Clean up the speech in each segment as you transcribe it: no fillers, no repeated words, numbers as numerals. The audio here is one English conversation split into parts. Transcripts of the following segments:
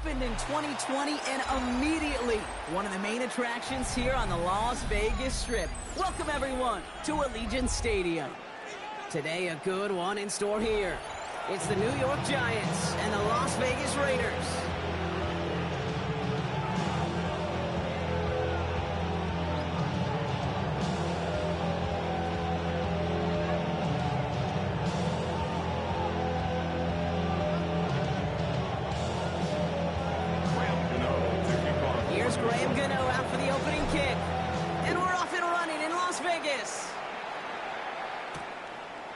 opened in 2020 and immediately one of the main attractions here on the Las Vegas Strip. Welcome everyone to Allegiant Stadium. Today a good one in store here. It's the New York Giants and the Las Vegas Raiders.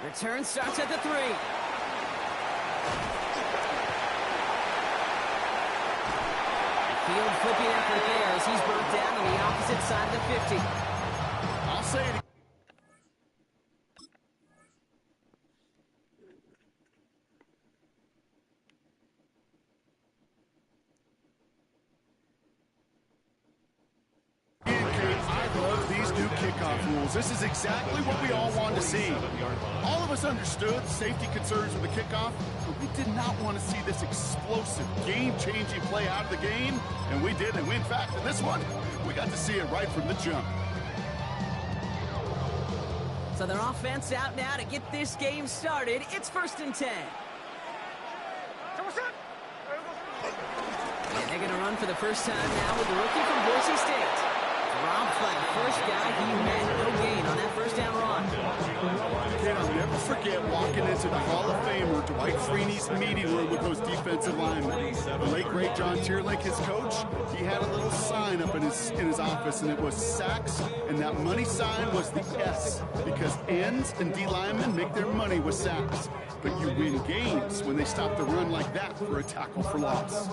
Return starts at the 3. Field flipping effort there as he's brought down on the opposite side of the 50. I'll say it. Rules. This is exactly what we all wanted to see. All of us understood safety concerns with the kickoff, but we did not want to see this explosive, game-changing play out of the game, and we did. And in fact, in this one, we got to see it right from the jump. So their offense out now to get this game started. It's 1st and 10. And they're going to run for the first time now with the rookie from Boise State. Rob Flack, first guy he met, no gain on that first down run. Kid, I'll never forget walking into the Hall of Famer Dwight Freeney's meeting room with those defensive linemen. The late great John Tierlink, his coach, he had a little sign up in his office, and it was sacks, and that money sign was the S, because ends and D linemen make their money with sacks. But you win games when they stop the run like that for a tackle for loss.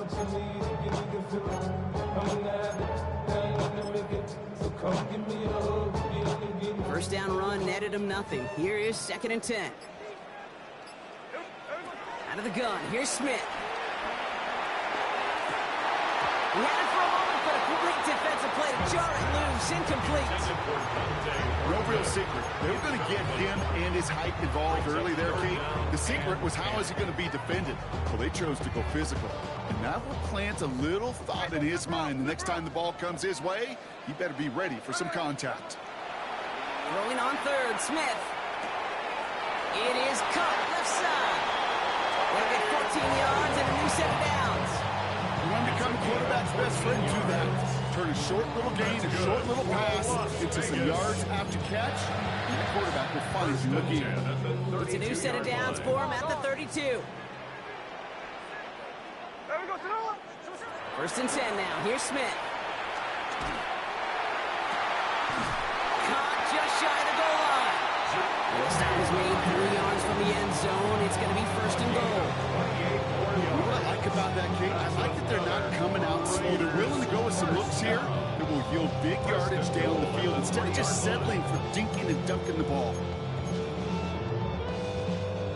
First down run netted him nothing. Here is 2nd and 10. Out of the gun, here's Smith. He had it for a moment, but a great defensive play to jar it loose, incomplete. No real secret. They were going to get him and his height involved early there, Kate. The secret was how is he going to be defended? Well, they chose to go physical. And that will plant a little thought in his mind. The next time the ball comes his way, he better be ready for some contact. Throwing on 3rd, Smith. It is caught left side. They'll get 14 yards and a new set of downs. You want to become a quarterback's best friend, do that. Turn a short little gain, a short little pass into some yards after catch, and the quarterback will find you again. It's a new set of downs for him at the 32. 1st and 10 now. Here's Smith. Caught just shy of the goal line. The stop is made 3 yards from the end zone. It's going to be 1st and goal. What I like about that, Kate, I like that they're not coming out slow. They're willing to go with some looks here that will yield big yardage down the field instead of just settling for dinking and dunking the ball.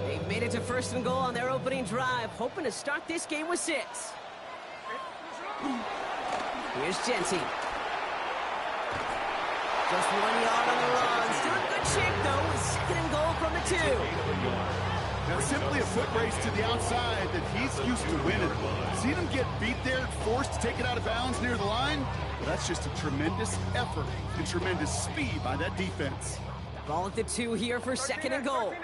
They've made it to 1st and goal on their opening drive, hoping to start this game with 6. Here's Jensen. Just 1 yard on the run. Still in good shape, though, with 2nd and goal from the 2. Now, simply a foot race to the outside that he's used to winning. Seen him get beat there, forced to take it out of bounds near the line? Well, that's just a tremendous effort and tremendous speed by that defense. Ball at the 2 here for 2nd and goal.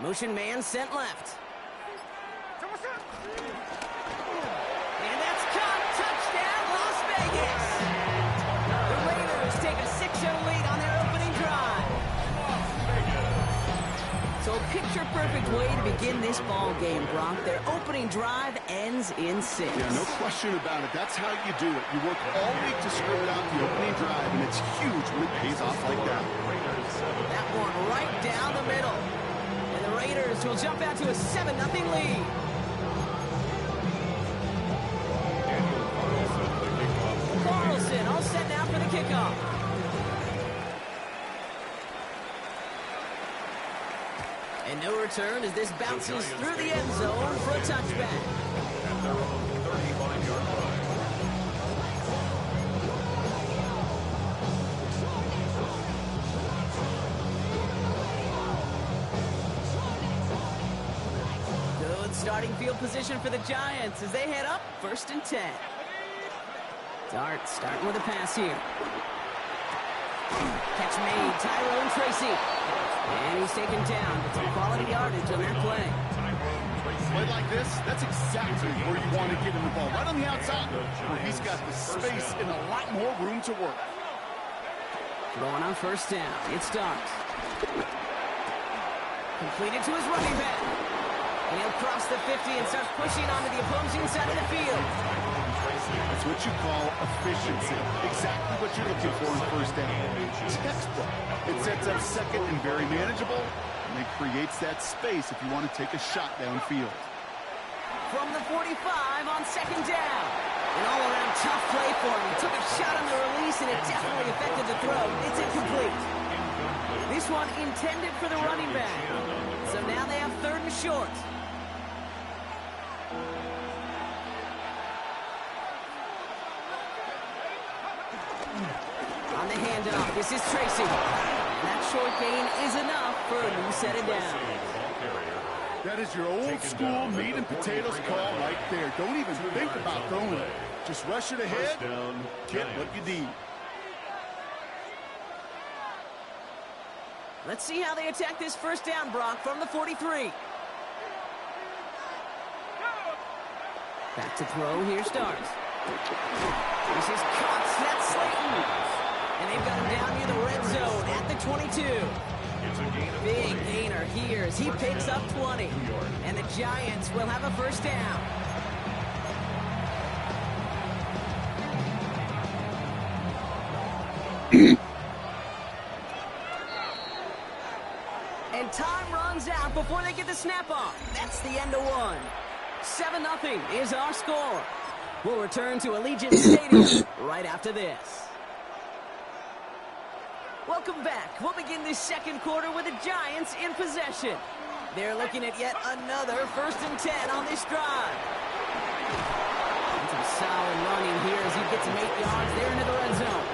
Motion man sent left. And that's caught. Touchdown, Las Vegas. The Raiders take a 6-0 lead on their opening drive. So a picture-perfect way to begin this ball game, Brock. Their opening drive ends in 6. Yeah, no question about it. That's how you do it. You work all week to script out the opening drive, and it's huge when it pays off like that. That one right down the middle. And the Raiders will jump out to a 7-0 lead. Carlson all set now for the kickoff. And no return as this bounces through the end zone for a touchback. At their own 35-yard line. starting field position for the Giants as they head up 1st and 10. Dart starting with a pass here. Catch made, Tyrone Tracy. And he's taken down. Some quality yardage on that play. Play like this, that's exactly where you want to get him the ball. Right on the outside, where he's got the space and a lot more room to work. Throwing on 1st down. It starts. Completed to his running back. And he'll cross the 50 and start pushing onto the opposing side of the field. That's what you call efficiency. Exactly what you're looking for in 1st down. Textbook. It sets up 2nd and very manageable, and it creates that space if you want to take a shot downfield. From the 45 on 2nd down. An all-around tough play for him. He took a shot on the release, and it definitely affected the throw. It's incomplete. This one intended for the running back. So now they have 3rd and short. On the handoff, this is Tracy. That short gain is enough for a new set of downs. That is your old school meat and potatoes call right there. Don't even think about throwing it. Just rush it ahead, get what you need. Let's see how they attack this 1st down, Brock, from the 43. Back to throw, here starts. This is Cox, that's Slayton. And they've got him down near the red zone at the 22. Big gainer here as he picks up 20. And the Giants will have a 1st down. And time runs out before they get the snap off. That's the end of one. 7-0 is our score. We'll return to Allegiant Stadium right after this. Welcome back. We'll begin this 2nd quarter with the Giants in possession. They're looking at yet another 1st and 10 on this drive. And some solid running here as he gets some 8 yards there into the red zone.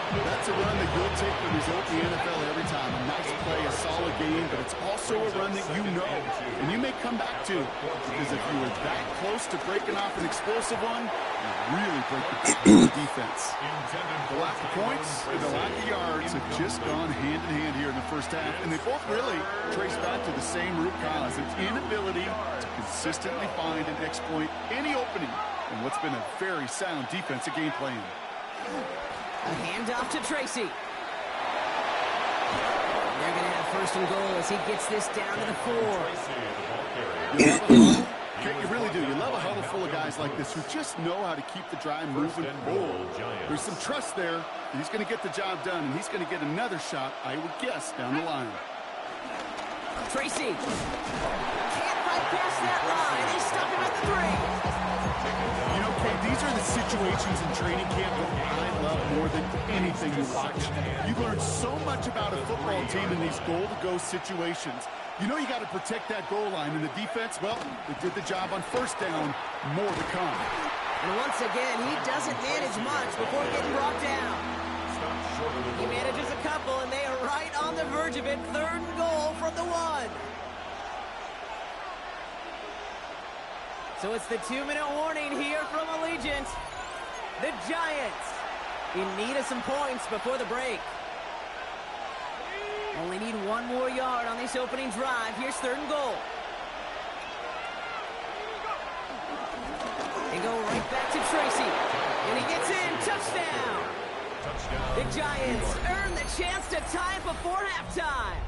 That's a run that you'll take the result in the NFL every time. A nice play, a solid game, but it's also a run that you know and you may come back to. Because if you were that close to breaking off an explosive one, you really break the defense. The lack of points and the lack of yards have just gone hand in hand here in the 1st half, and they both really trace back to the same root cause. It's inability to consistently find and exploit any opening in what's been a very sound defensive game plan. A handoff to Tracy. They're going to have 1st and goal as he gets this down to the 4. You really do. You love a huddle full of guys like this who just know how to keep the drive moving forward. There's some trust there that he's going to get the job done, and he's going to get another shot, I would guess, down the line. Tracy can't fight past that line. They stop him at the 3. You know, Kate, these are the situations in training camp that I love more than anything you watch. You learn so much about a football team in these goal-to-go situations. You know you got to protect that goal line, and the defense, well, they did the job on 1st down. More to come. And once again, he doesn't manage much before getting brought down. He manages a couple, and they are right on the verge of it. 3rd and goal from the 1. So it's the 2-minute warning here from Allegiant. The Giants in need of some points before the break. Only need 1 more yard on this opening drive. Here's 3rd and goal. They go right back to Tracy. And he gets in. Touchdown. The Giants earn the chance to tie it before halftime.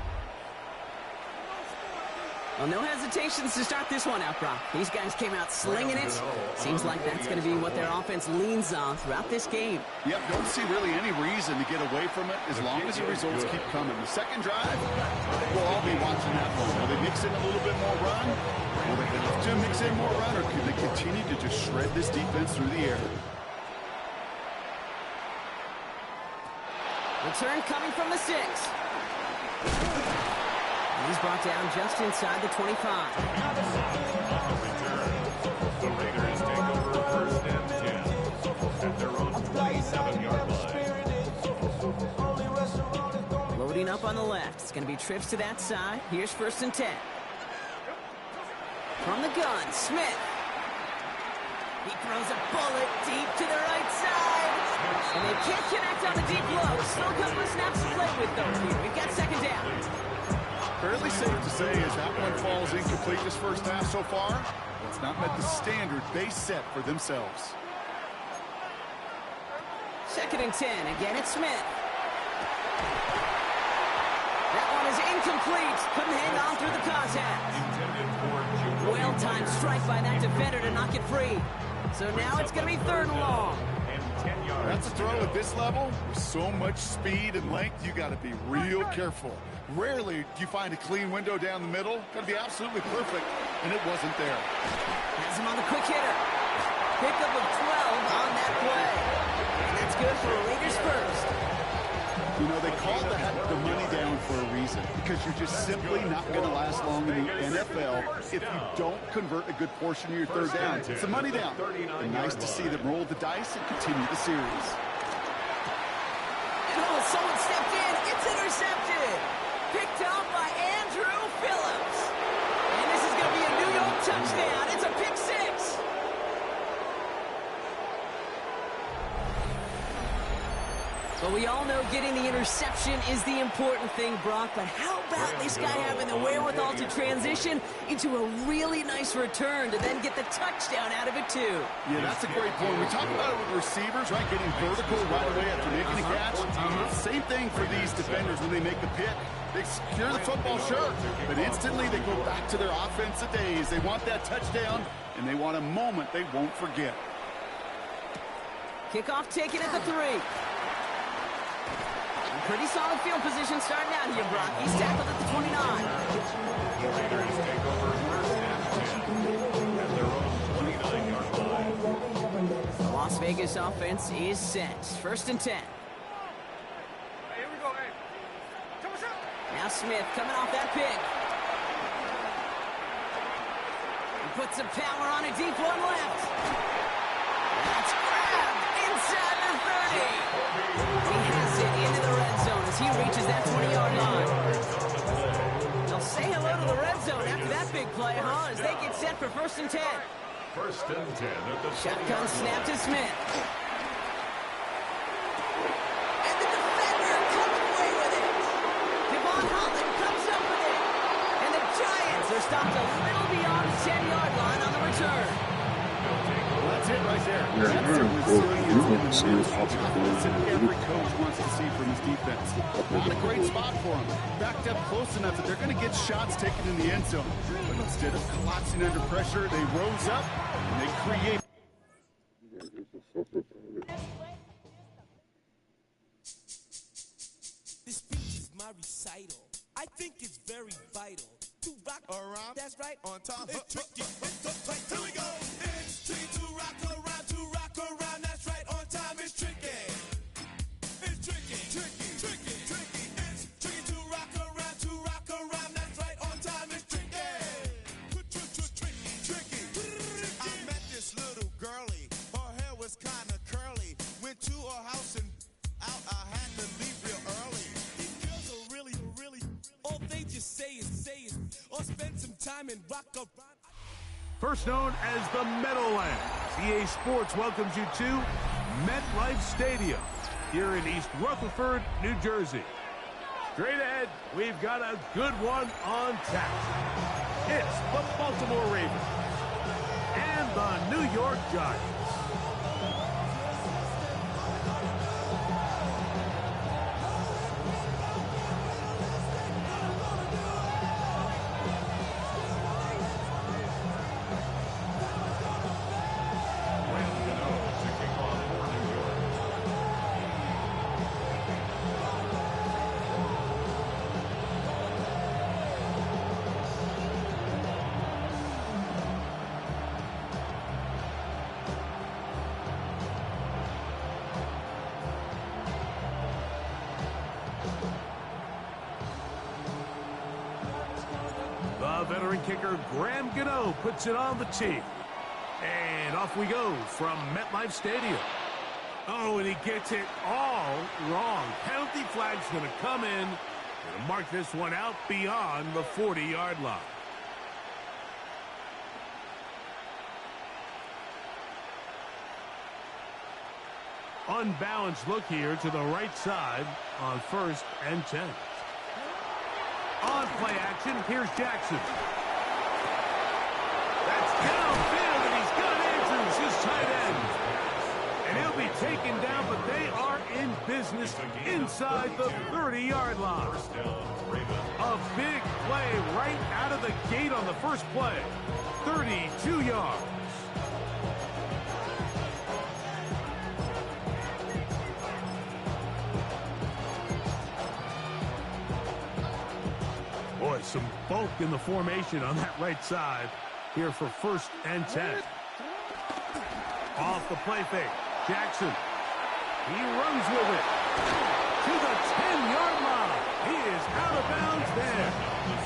Well, no hesitations to start this one out, Brock. These guys came out slinging it. Seems like that's going to be what their offense leans on throughout this game. Yep, don't see really any reason to get away from it as long as the results keep coming. The 2nd drive, we'll all be watching that one. Will they mix in a little bit more run? Will they have to mix in more run, or can they continue to just shred this defense through the air? Return coming from the 6. He's brought down just inside the 25. The Raiders take over 1st and 10 at their own 27-yard line. Loading up on the left. It's going to be trips to that side. Here's 1st and 10. From the gun, Smith. He throws a bullet deep to the right side. And they can't connect on the deep low. Still a couple of snaps to play with, though, here. We've got second down. Fairly safe to say as that one falls incomplete this first half so far. It's not met the standard they set for themselves. Second and 10. Again, it's Smith. That one is incomplete. Couldn't hang on through the contact. Well-timed strike by that defender to knock it free. So now it's going to be third and long. That's a throw at this level. With so much speed and length, you got to be real careful. Rarely do you find a clean window down the middle. Got to be absolutely perfect, and it wasn't there. Has him on the quick hitter. Pickup of 12 on that play. And that's good for a Raiders first. You know, they call that the money down for a reason, because you're just simply not going to last long in the NFL if you don't convert a good portion of your third down. It's the money down. And nice to see them roll the dice and continue the series. Oh, someone stepped in. It's intercepted. Picked up by Andrew Phillips. And this is going to be a New York touchdown. It's a pick six. But we all know getting the interception is the important thing, Brock. But how about this guy having the wherewithal to transition into a really nice return to then get the touchdown out of it, too? Yeah, that's a great point. We talk about it with receivers, right? Getting vertical right away after making a catch. Same thing for these defenders when they make the pick. They secure the football, sure, but instantly they go back to their offensive days. They want that touchdown, and they want a moment they won't forget. Kickoff taken at the 3. Pretty solid field position starting out here, Brock. He's tackled at the 29. The Raiders take over first and 10 at their own 29-yard line. The Las Vegas offense is set. First and 10. Here we go, hey. Come on, Now Smith coming off that pick. He puts some power on a deep one left. That's grabbed inside the 30. He has it into the red zone as he reaches that 20-yard line. They'll say hello to the red zone after that big play, huh? As they get set for first and 10. First and 10 at the Shotgun snap to Smith. And the defender comes away with it. Devon Holland comes up with it. And the Giants are stopped a little beyond the 10-yard line on the return. That's it right there. Yeah, That's you're the in resilience full and the view. mental toughness that every coach wants to see from his defense. Not a great spot for him. Backed up close enough that they're going to get shots taken in the end zone. But instead of collapsing under pressure, they rose up and they create. This speech is my recital. I think it's very vital to rock around. That's right. On time. It's tricky. It's the play. Here we go. It's tricky to rock around. To rock around. That's right. On time. It's tricky. It's tricky. Tricky. Tricky. Tricky. It's tricky to rock around. To rock around. That's right. On time. It's tricky. Tricky. Tricky. I met this little girlie. Her hair was kind of curly. Went to her house and out. I had to leave real early. These girls are really. All they just say is or spend some time and rock around. First known as the Meadowlands, EA Sports welcomes you to MetLife Stadium here in East Rutherford, New Jersey. Straight ahead, we've got a good one on tap. It's the Baltimore Ravens and the New York Giants. Veteran kicker Graham Gano puts it on the tee. And off we go from MetLife Stadium. Oh, and he gets it all wrong. Penalty flag's going to come in. Going to mark this one out beyond the 40-yard line. unbalanced look here to the right side on 1st and 10. On play action, here's Jackson. That's downfield, and he's got Andrews, his tight end. And he'll be taken down, but they are in business inside the 30-yard line. A big play right out of the gate on the first play. 32 yards. Boy, some bulk in the formation on that right side here for 1st and 10. Off the play fake. Jackson. He runs with it to the 10-yard line. He is out of bounds there. You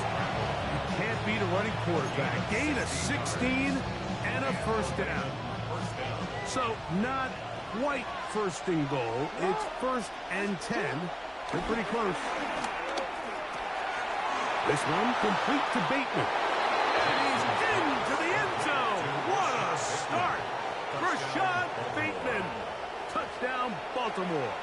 can't beat a running quarterback. Gain of 16 and a 1st down. So not quite 1st and goal. It's 1st and 10. They're pretty close. This one complete to Bateman. And he's into the end zone. What a start. Rashad Bateman. Touchdown, Baltimore.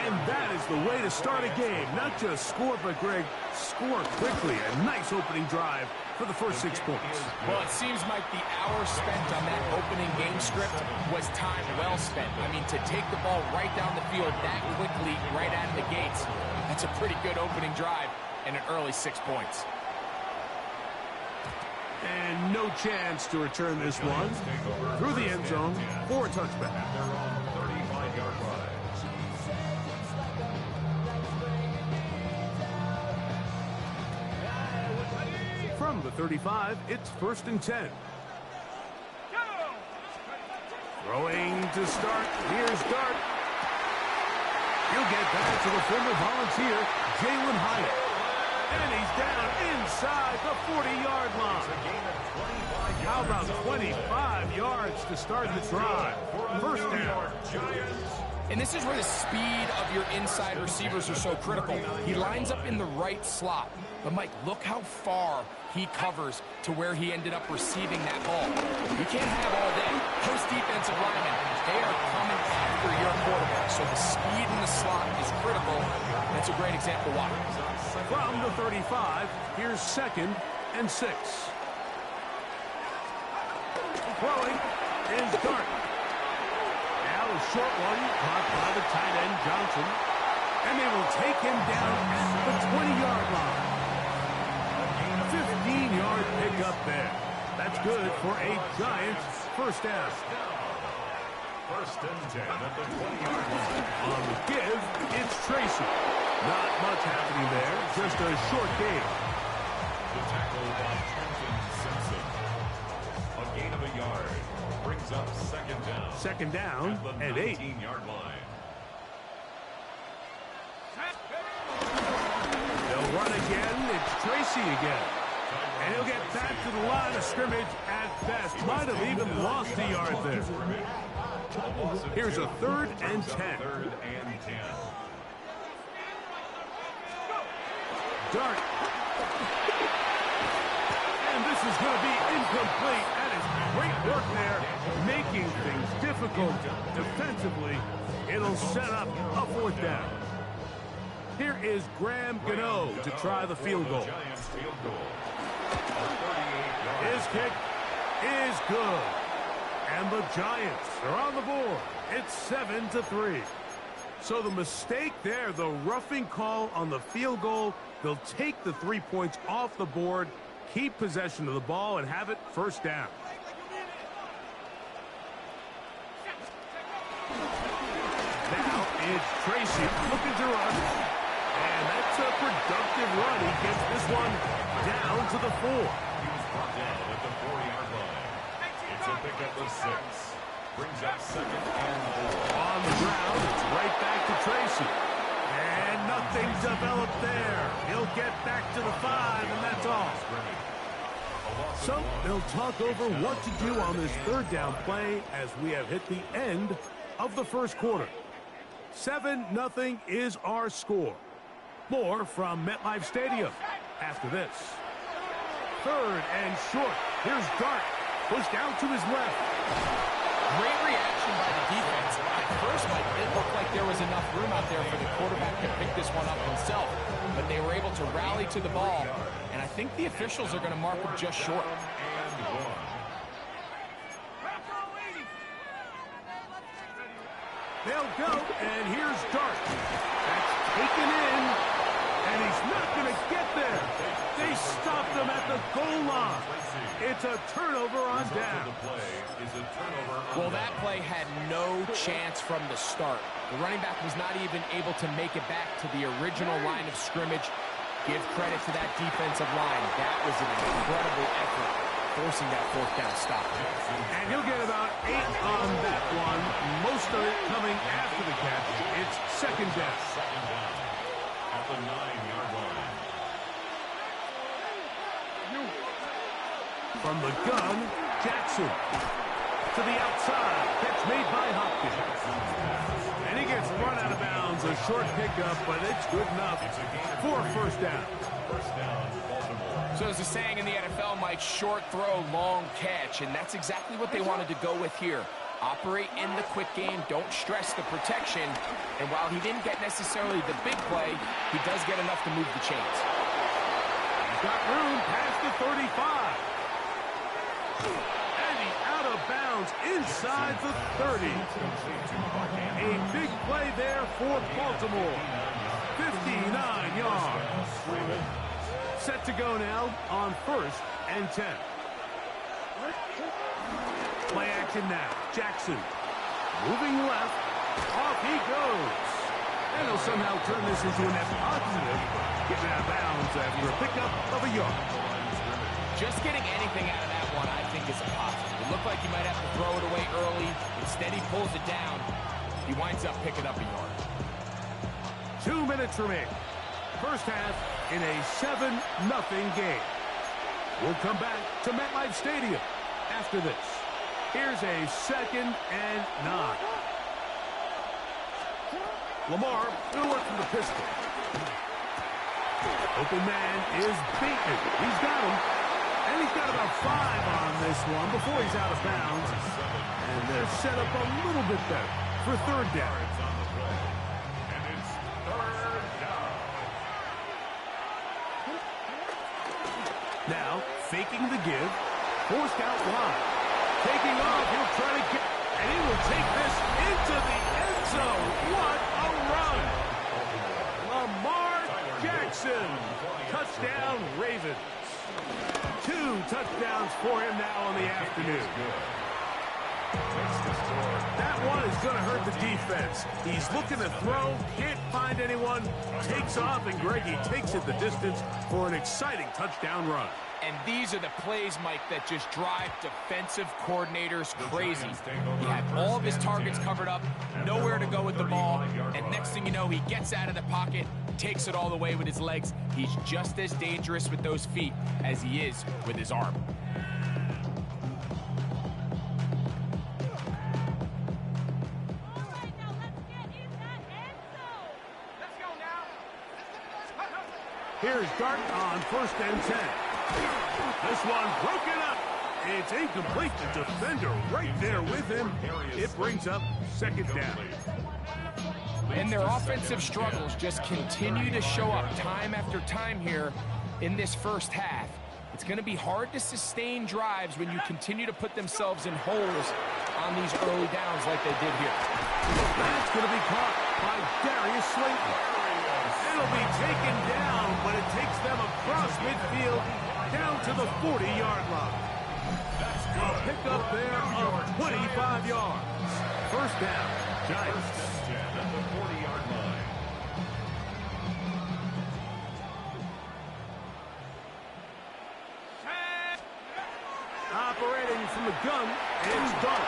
And that is the way to start a game. Not just score, but, Greg, score quickly. A nice opening drive for the first 6 points. Well, it seems like the hour spent on that opening game script was time well spent. I mean, to take the ball right down the field that quickly, right out of the gates, that's a pretty good opening drive and an early 6 points. And no chance to return this one through the end zone for a touchback. From the 35, it's 1st and 10. Throwing to start. Here's Dart. He'll get back to the former Volunteer, Jalen Hyatt. And he's down inside the 40-yard line. How about 25 yards to start the drive? 1st down. And this is where the speed of your inside receivers are so critical. He lines up in the right slot. But, Mike, look how far he covers to where he ended up receiving that ball. You can't have all day. Those defensive linemen, they are coming after your quarterback. So the speed in the slot is critical. That's a great example why. From the 35, here's 2nd and 6. Throwing is Dart. Now a short one caught by the tight end Johnson. And they will take him down at the 20-yard line. 15-yard pickup there. That's good for a Giants 1st down. 1st and 10 at the 20-yard line. On the give, it's Tracy. Not much happening there, just a short game. The tackle by Trenton Simpson. A gain of a yard. Brings up 2nd down. 2nd down at and 8. 19-yard line. They'll run again. It's Tracy again. And he'll get back to the line of scrimmage at best. Might have even lost a yard there. Here's a 3rd and 10. 3rd and 10. Dart. And this is going to be incomplete. That is great work there, making things difficult defensively. It'll set up a 4th down. Here is Graham Gano to try the field goal. His kick is good. And the Giants are on the board. It's 7-3. So the mistake there, the roughing call on the field goal, they'll take the 3 points off the board, keep possession of the ball, and have it 1st down. Now it's Tracy looking to run. And that's a productive run. He gets this one down to the 4. He was brought down at the 4-yard line. It's a pick at the 6. Brings up 2nd and 4. On the ground, it's right back to Tracy. And nothing developed there. He'll get back to the 5, and that's all. So they'll talk over what to do on this 3rd down play as we have hit the end of the 1st quarter. 7-0 is our score. More from MetLife Stadium after this. 3rd and short. Here's Dart. Pushed out to his left. Great reaction by the defense. At first, Mike, it looked like there was enough room out there for the quarterback to pick this one up himself. But they were able to rally to the ball, and I think the officials are going to mark him just short. They'll go, and here's Dart. That's taken in, and he's not going to get there. They stopped him at the goal line. It's a turnover on down. Well, that play had no chance from the start. The running back was not even able to make it back to the original line of scrimmage. Give credit to that defensive line. That was an incredible effort, forcing that fourth down stop. And he'll get about 8 on that one, most of it coming after the catch. It's second down. At the 9-yard line. From the gun, Jackson. To the outside. Catch made by Hopkins. And he gets run out of bounds. A short pickup, but it's good enough for a first down. First down, Baltimore. So as the saying in the NFL, Mike, short throw, long catch. And that's exactly what they wanted to go with here. Operate in the quick game. Don't stress the protection. And while he didn't get necessarily the big play, he does get enough to move the chains. He's got room past the 35. And he's out of bounds inside the 30. A big play there for Baltimore. 59 yards. Set to go now on 1st and 10. Play action now. Jackson moving left. Off he goes. And he'll somehow turn this into a net positive. Getting out of bounds after a pickup of a yard. Just getting anything out of that one, I think, is a positive. It looked like he might have to throw it away early. Instead, he pulls it down. He winds up picking up a yard. 2 minutes remaining. First half in a 7-0 game. We'll come back to MetLife Stadium after this. Here's a 2nd and 9. Lamar will work from the pistol. Open man is beaten. He's got him. And he's got about 5 on this one before he's out of bounds. And they're set up a little bit better for third down. And it's third down. Now, faking the give. Forced out wide. Taking off, he'll try to get, and he will take this into the end zone. What a run! Lamar Jackson, touchdown Ravens. 2 touchdowns for him now on the afternoon. That one is going to hurt the defense. He's looking to throw, can't find anyone, takes off, and Greggy takes it the distance for an exciting touchdown run. And these are the plays, Mike, that just drive defensive coordinators crazy. He had all of his targets covered up, nowhere to go with the ball, and next thing you know, he gets out of the pocket, takes it all the way with his legs. He's just as dangerous with those feet as he is with his arm. Here's Dart on 1st and 10. This one broken up. It's incomplete. The defender right there with him. It brings up 2nd down. And their offensive struggles just continue to show up time after time here in this first half. It's going to be hard to sustain drives when you continue to put themselves in holes on these early downs like they did here. That's going to be caught by Darius Slayton. It'll be taken down, but it takes them across midfield down to the 40-yard line. A pickup there of 25 yards. First down, Giants. At the 40-yard line. Operating from the gun is Dart.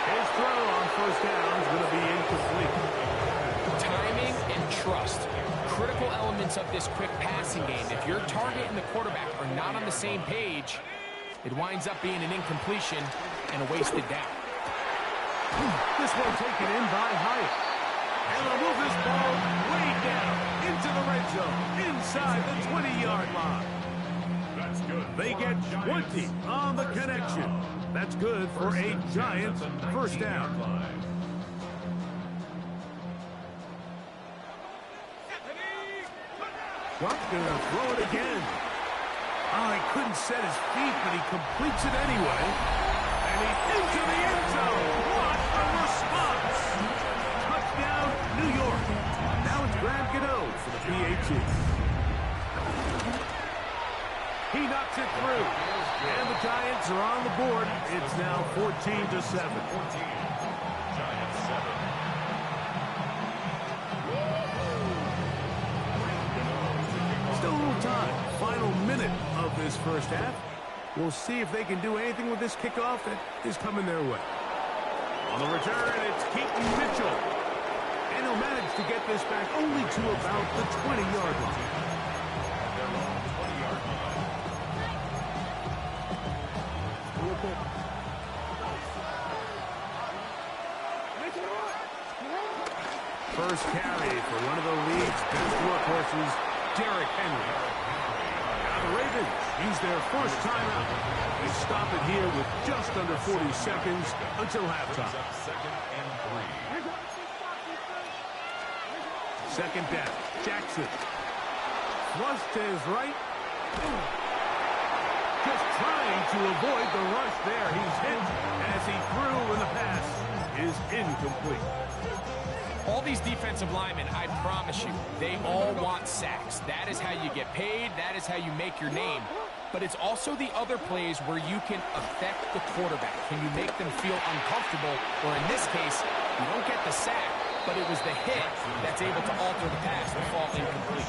His throw on first down is going to be incomplete. Timing and trust, critical elements of this quick passing game. If your target and the quarterback are not on the same page, it winds up being an incompletion and a wasted down. This one taken in by Hyatt. And they'll move this ball way down into the red zone, inside the 20-yard line. That's good. They get 20 on the connection. That's good for a Giants first down. Clark's going to throw it again. Oh, he couldn't set his feet, but he completes it anyway. And he's into the end zone. What a response. Touchdown, New York. Now it's Graham Gano for the PAT. He knocks it through. And the Giants are on the board. It's now 14-7. Giants 7. Still a little time. Final minute of this first half. We'll see if they can do anything with this kickoff that is coming their way. On the return, it's Keaton Mitchell. And he'll manage to get this back only to about the 20-yard line. First carry for one of the league's best workhorses, Derrick Henry. Now the Ravens use their first timeout. They stop it here with just under 40 seconds until halftime. Second and 3. Second down, Jackson. Flush to his right. Just trying to avoid the rush there. He's hit as he threw, and the pass is incomplete. All these defensive linemen, I promise you, they all want sacks. That is how you get paid. That is how you make your name. But it's also the other plays where you can affect the quarterback. Can you make them feel uncomfortable? Or in this case, you don't get the sack, but it was the hit that's able to alter the pass to fall incomplete.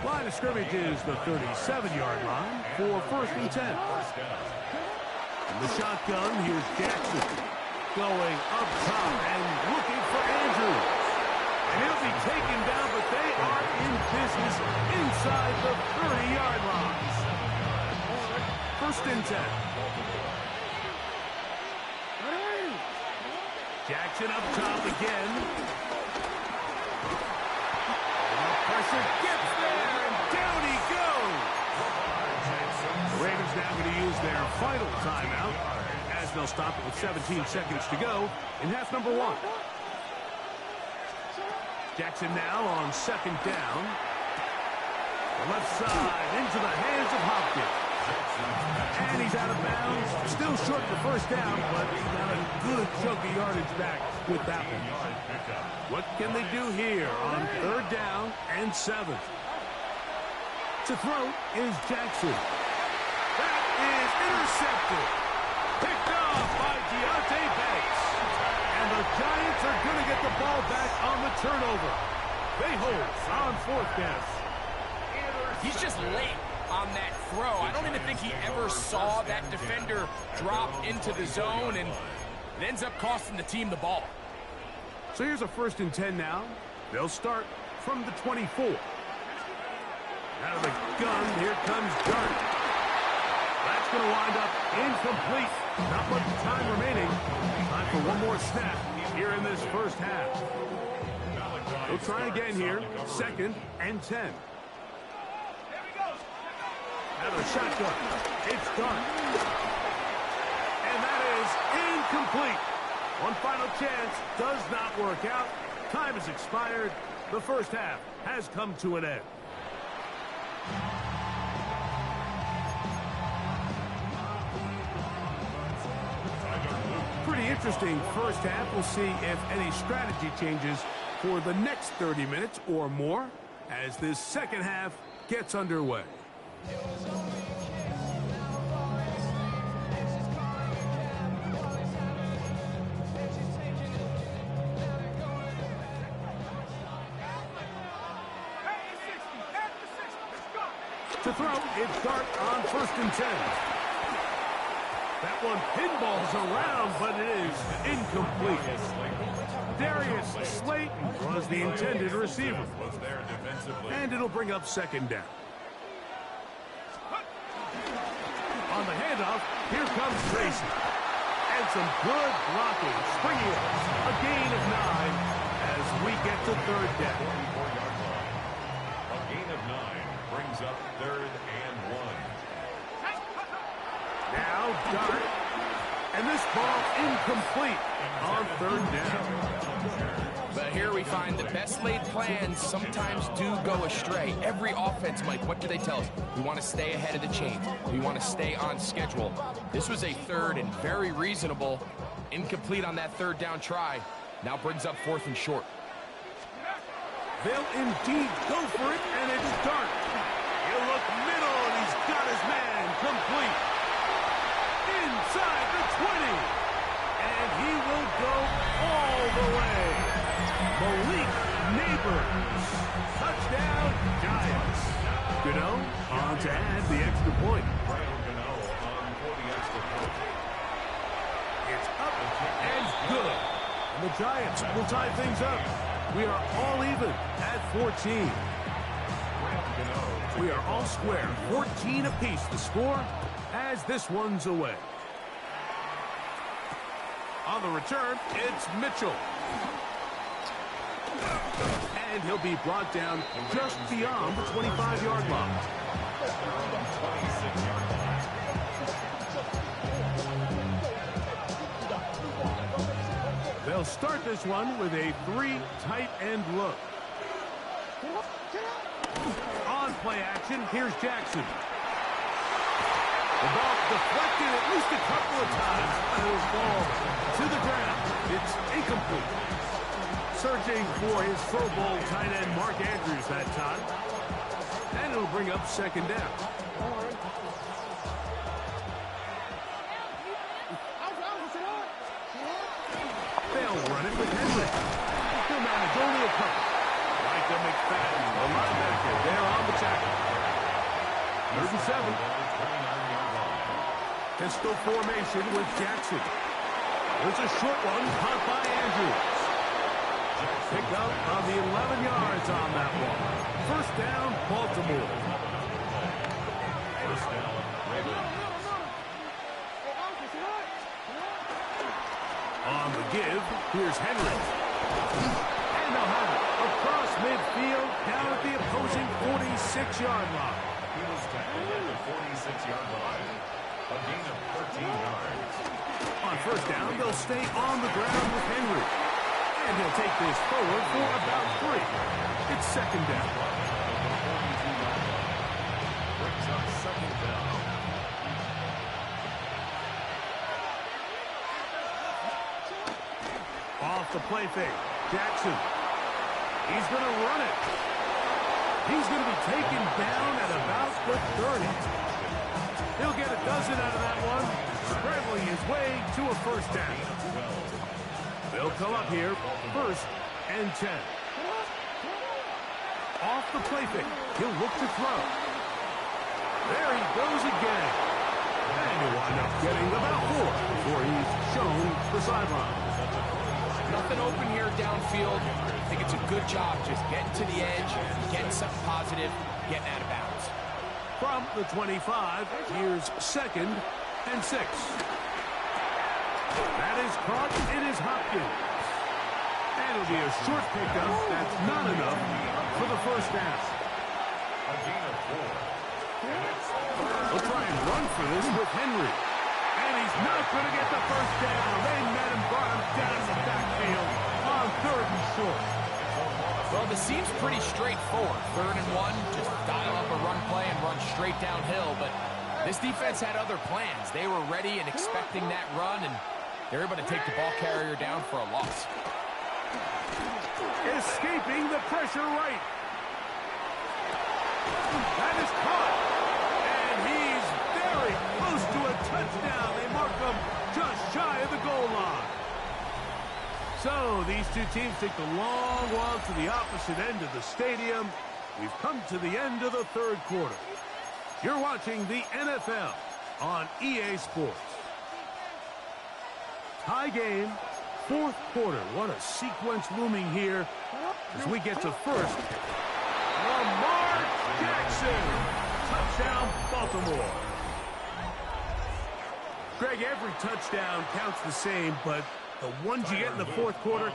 Line of scrimmage is the 37-yard line for first and 10. In the shotgun, here's Jackson. Going up top and looking for Andrews. And he'll be taken down, but they are in business inside the 30-yard line. First and 10. Jackson up top again. And the pressure gets there, and down he goes. The Ravens now going to use their final timeout. They'll stop it with 17 seconds to go in half number 1. Jackson now on second down. The left side into the hands of Hopkins. And he's out of bounds. Still short the first down, but he got a good chunk of yardage back with that one. What can they do here on third down and 7? To throw is Jackson. That is intercepted. Picked off by Deontay Banks. And the Giants are going to get the ball back on the turnover. They hold on fourth down. He's just late on that throw. I don't even think he ever saw that defender drop into the zone, and it ends up costing the team the ball. So here's a first and 10 now. They'll start from the 24. Out of the gun, here comes Dart. That's going to wind up incomplete. Not much time remaining. Time for one more snap here in this first half. They'll try again here. Second and 10. Out of the shotgun. It's done. And that is incomplete. One final chance does not work out. Time has expired. The first half has come to an end. Pretty interesting first half. We'll see if any strategy changes for the next 30 minutes or more as this second half gets underway. To throw, it's Dart on first and 10. That one pinballs around, but it is incomplete. Darius Slayton was the intended receiver. And it'll bring up second down. On the handoff, here comes Tracy. And some good blocking. Springing up a gain of 9 as we get to third down. A gain of 9 brings up third and 1. start. And this ball incomplete on third down. But here we find the best laid plans sometimes do go astray. Every offense, Mike, what do they tell us? We want to stay ahead of the chains. We want to stay on schedule. This was a third and very reasonable. Incomplete on that third down try. Now brings up fourth and short. They'll indeed go for it, and it's dark. He'll look middle, and he's got his man complete. Inside the 20. And he will go all the way. Malik Neighbors. Touchdown, Giants. Gano on to add the extra point. It's up and good. And the Giants will tie things up. We are all even at 14. We are all square. 14 apiece the score as this one's away. On the return, it's Mitchell. And he'll be brought down just beyond the 25-yard line. They'll start this one with a 3 tight end look. On play action, here's Jackson. The ball deflected at least a couple of times. And it was ball to the ground. It's incomplete. Searching for his Pro Bowl tight end Mark Andrews that time. And it'll bring up second down. They'll run it with Henry. He'll manage only a couple. Micah McFadden, the linebacker, there on the tackle. 37. Pistol formation with Jackson. There's a short one caught by Andrews. Picked up on the 11 yards on that one. First down, Baltimore. First down, Ravens. On the give, here's Henry. And they'll have it across midfield, down at the opposing 46-yard line. He was tackled at the 46-yard line. A gain of 13 yards. On first down, they'll stay on the ground with Henry. And he'll take this forward for about 3. It's second down. Brings up second down. Off the play fake, Jackson. He's going to run it. He's going to be taken down at about the 30. He'll get a dozen out of that one, scrambling his way to a first down. They'll come up here, first and 10. Off the play fake, he'll look to throw. There he goes again. And he'll wind up getting about 4 before he's shown the sideline. Nothing open here downfield. I think it's a good job just getting to the edge, getting something positive, getting out of bounds. From the 25, here's second and 6. That is caught. It is Hopkins. And it'll be a short pickup. That's not enough for the first down. A gain of 4. And it's We'll try and run for this with Henry. And he's not going to get the first down. They met him, brought him down the backfield on third and short. Well, this seems pretty straightforward. 3rd and 1, just dial up a run play and run straight downhill. But this defense had other plans. They were ready and expecting that run, and they're able to take the ball carrier down for a loss. Escaping the pressure right. That is caught. And he's very close to a touchdown. They mark him just shy of the goal line. So these two teams take the long walk to the opposite end of the stadium. We've come to the end of the third quarter. You're watching the NFL on EA Sports. Tie game, fourth quarter. What a sequence looming here as we get to first. Lamar Jackson. Touchdown, Baltimore. Greg, every touchdown counts the same, but the ones you get in the fourth quarter,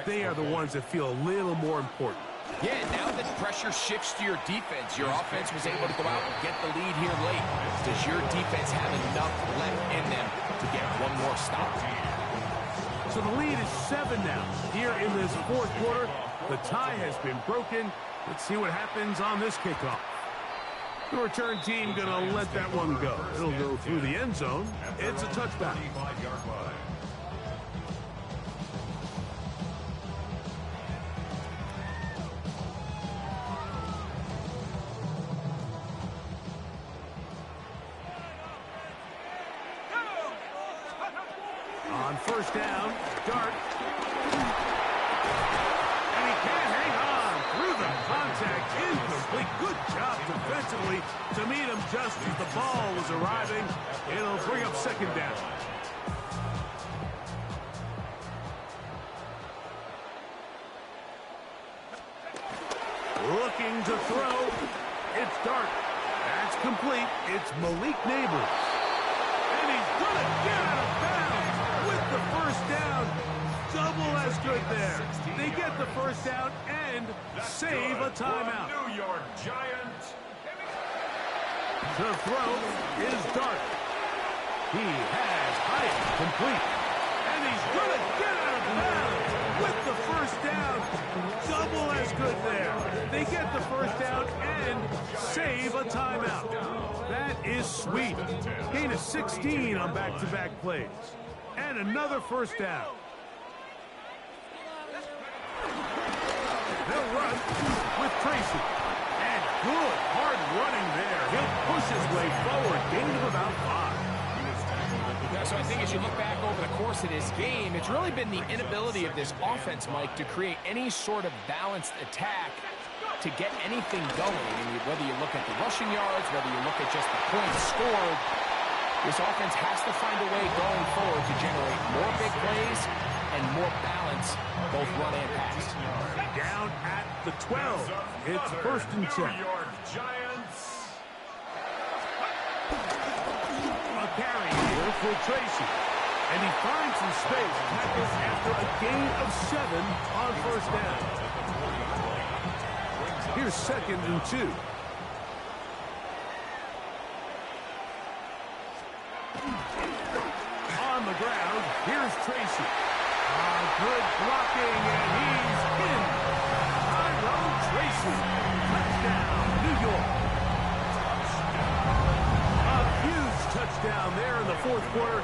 they are the ones that feel a little more important. Yeah, now that pressure shifts to your defense, your offense was able to go out and get the lead here late. Does your defense have enough left in them to get one more stop? So the lead is 7 now. Here in this fourth quarter, the tie has been broken. Let's see what happens on this kickoff. The return team going to let that one go. It'll go through the end zone. It's a touchback. On first down, Dart. And he can't hang on through the contact. Incomplete. Good job defensively to meet him just as the ball was arriving. It'll bring up second down. Looking to throw. It's Dart. That's complete. It's Malik Neighbors. And he's going to get out of bounds with the first down. Double as good there. They get the first down and save a timeout. New York Giants. The throw is Dart. He has height complete. And he's going to get out of bounds with the first down. Double as good there. They get the first down and save a timeout. That is sweet. Gain of 16 on back-to-back plays. And another first down. They'll run with Tracy. And good hard running there. He'll push his way forward. Gain of about 5. Yeah, so I think as you look back over the course of this game, it's really been the inability of this offense, Mike, to create any sort of balanced attack to get anything going. I mean, whether you look at the rushing yards, whether you look at just the points scored, this offense has to find a way going forward to generate more big plays and more balance, both run and pass. Down at the 12. It's first and 10. New York Giants. A carry here for Tracy. And he finds some space. Tackles after a gain of 7 on first down. Here's second and 2. On the ground, here's Tracy. Good blocking, and he's in. Tyrone Tracy. Touchdown, New York. A huge touchdown there in the fourth quarter,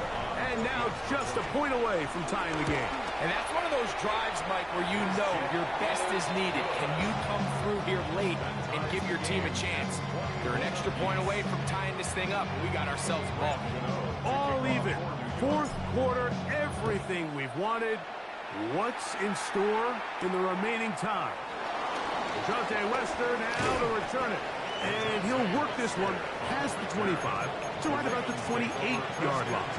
and now just a point away from tying the game. And that's one of those drives, Mike, where you know your best is needed. Can you come through here late and give your team a chance? They're an extra point away from tying this thing up, and we got ourselves a ball. All even. Fourth quarter, everything we've wanted. What's in store in the remaining time? Dejounte Wester now to return it. And he'll work this one past the 25 to right about the 28-yard line.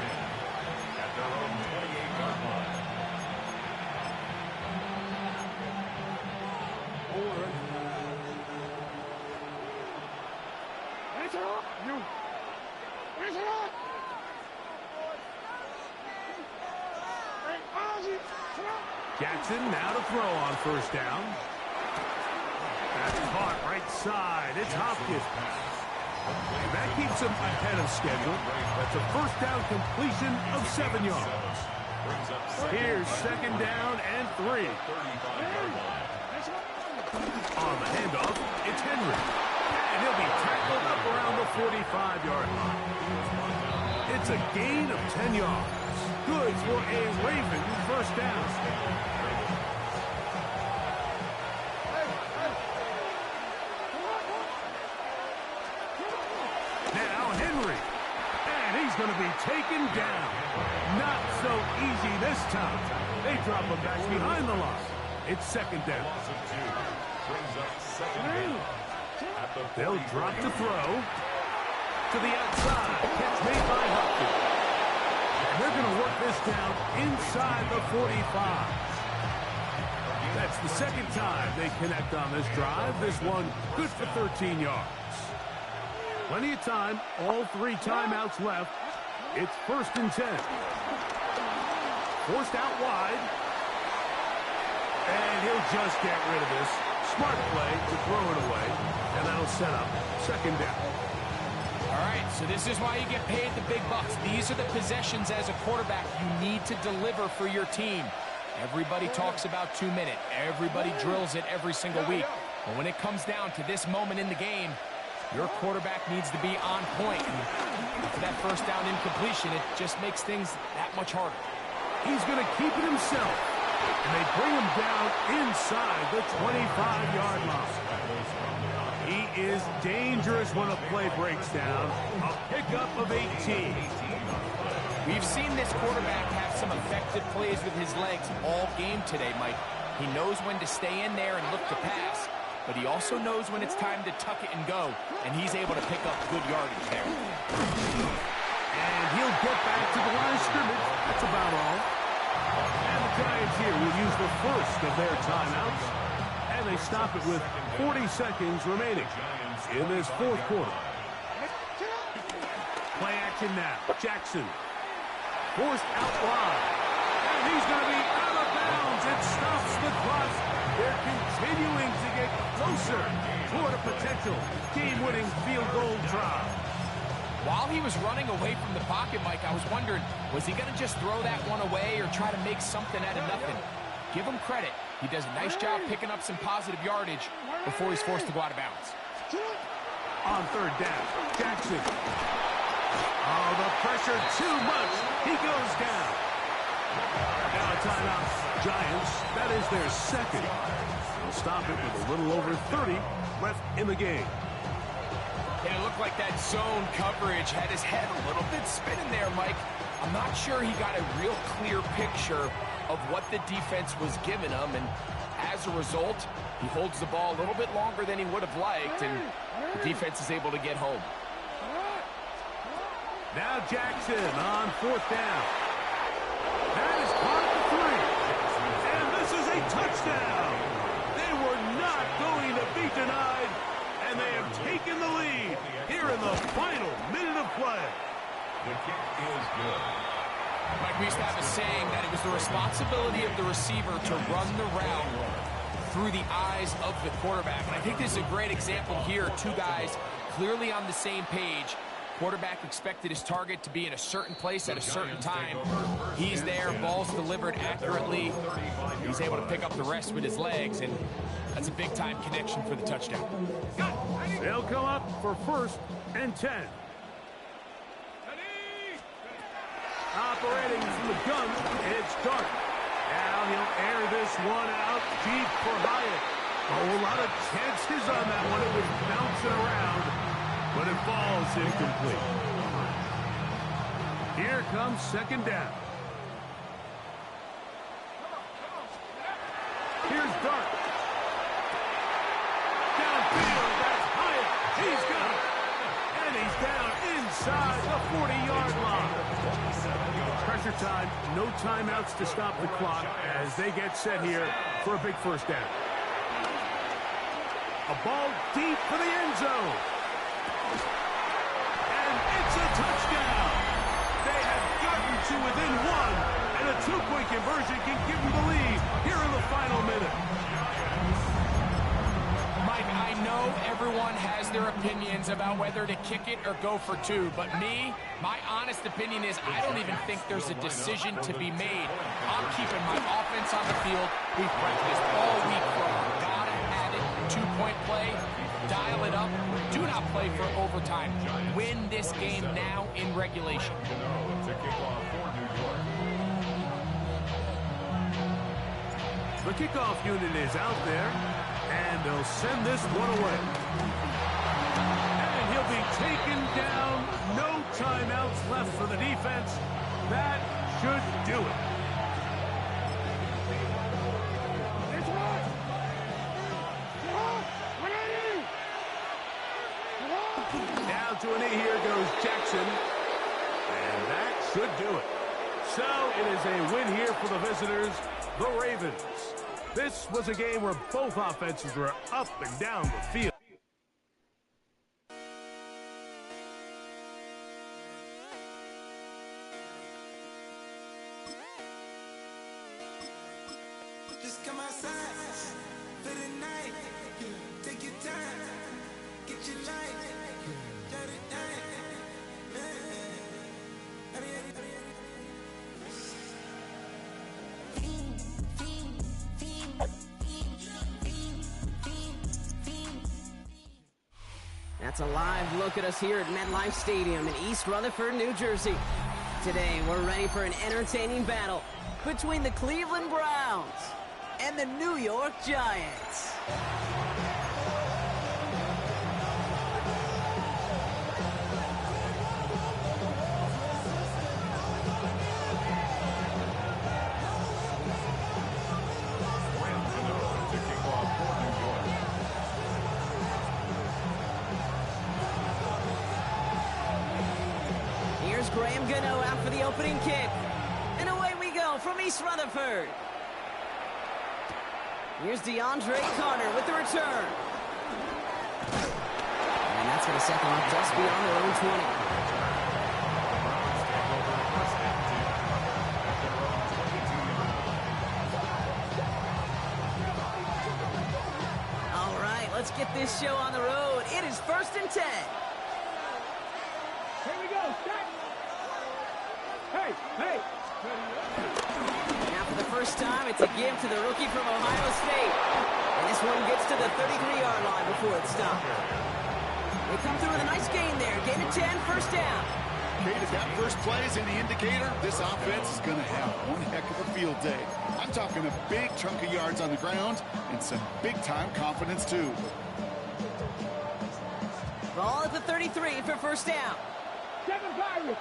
At their own 28-yard line. Jackson now to throw on first down. That's caught right side. It's Hopkins. And that keeps him ahead of schedule. That's a first down completion of 7 yards. Here's second down and 3. On the handoff, it's Henry. And he'll be tackled up around the 45-yard line. It's a gain of 10 yards. Good for a Raven first down. Now Henry. And he's going to be taken down. Not so easy this time. They drop him back behind the line. It's second down. They'll drop to throw. To the outside. Catch made by Hopkins. And they're going to work this down inside the 45. That's the second time they connect on this drive. This one good for 13 yards. Plenty of time. All 3 timeouts left. It's first and 10. Forced out wide. And he'll just get rid of this. Smart play to throw it away, and that'll set up second down. All right, so this is why you get paid the big bucks. These are the possessions as a quarterback you need to deliver for your team. Everybody talks about 2 minute. Everybody drills it every single week. But when it comes down to this moment in the game, your quarterback needs to be on point. And for that first down incompletion, it just makes things that much harder. He's going to keep it himself. And they bring him down inside the 25-yard line. He is dangerous when a play breaks down. A pickup of 18. We've seen this quarterback have some effective plays with his legs all game today, Mike. He knows when to stay in there and look to pass, but he also knows when it's time to tuck it and go, and he's able to pick up good yardage there. And he'll get back to the line of scrimmage. That's about all. And the Giants here will use the first of their timeouts, and they stop it with 40 seconds remaining in this fourth quarter. Play action now. Jackson. Forced out wide. And he's going to be out of bounds. It stops the clock. They're continuing to get closer toward a potential game-winning field goal try. While he was running away from the pocket, Mike, I was wondering, was he going to just throw that one away or try to make something out of nothing? Give him credit. He does a nice job picking up some positive yardage before he's forced to go out of bounds. On third down, Jackson. Oh, the pressure too much. He goes down. Now a timeout. Giants, that is their second. They'll stop it with a little over 30 left in the game. Yeah, it looked like that zone coverage had his head a little bit spinning there, Mike. I'm not sure he got a real clear picture of what the defense was giving him, and as a result, he holds the ball a little bit longer than he would have liked, and the defense is able to get home. Now Jackson on fourth down. That is caught for 3. And this is a touchdown. They were not going to be denied, and they have taken the lead here in the final minute of play. The kick is good. Mike, we used to have a saying that it was the responsibility of the receiver to run the route through the eyes of the quarterback. And I think this is a great example here. Two guys clearly on the same page. Quarterback expected his target to be in a certain place at a certain time. He's there, ball's delivered accurately. He's able to pick up the rest with his legs, and that's a big-time connection for the touchdown. They'll come up for 1st and 10. Operating from the gun, it's Dart. Now he'll air this one out deep for Hyatt. Oh, a lot of chances on that one. It was bouncing around, but it falls incomplete. Here comes second down. Here's Dart. Downfield, that's Hyatt. He's got it. And he's down inside the 40-yard line. Pressure time, no timeouts to stop the clock as they get set here for a big first down. A ball deep for the end zone. And it's a touchdown. They have gotten to within 1, and a 2-point conversion can give them the lead here in the final minute. Mike, I know everyone has their opinions about whether to kick it or go for 2, but me, my honest opinion is I don't even think there's a decision to be made. I'm keeping my offense on the field. We've practiced all week for our gotta-have-it 2-point play. Dial it up. Do not play for overtime. Win this game now in regulation. To kick off for New York. The kickoff unit is out there, and they'll send this one away. And he'll be taken down. No timeouts left for the defense. That should do it. Down to an 8, here goes Jackson. And that should do it. So it is a win here for the visitors, the Ravens. This was a game where both offenses were up and down the field. Just come outside for the night. That's a live look at us here at MetLife Stadium in East Rutherford, New Jersey. Today, we're ready for an entertaining battle between the Cleveland Browns and the New York Giants. Graham Gano out for the opening kick. And away we go from East Rutherford. Here's DeAndre Carter with the return. And that's going to set them up just beyond their own 20. All right, let's get this show on the road. It is 1st and 10. Here we go, set. Hey! Now for the first time, it's a give to the rookie from Ohio State. And this one gets to the 33-yard line before it stopped. They come through with a nice gain there. Gain of 10, first down. Kate, if that first play is any indicator, this offense is going to have one heck of a field day. I'm talking a big chunk of yards on the ground and some big-time confidence, too. Ball at the 33 for first down. 7 Pirates!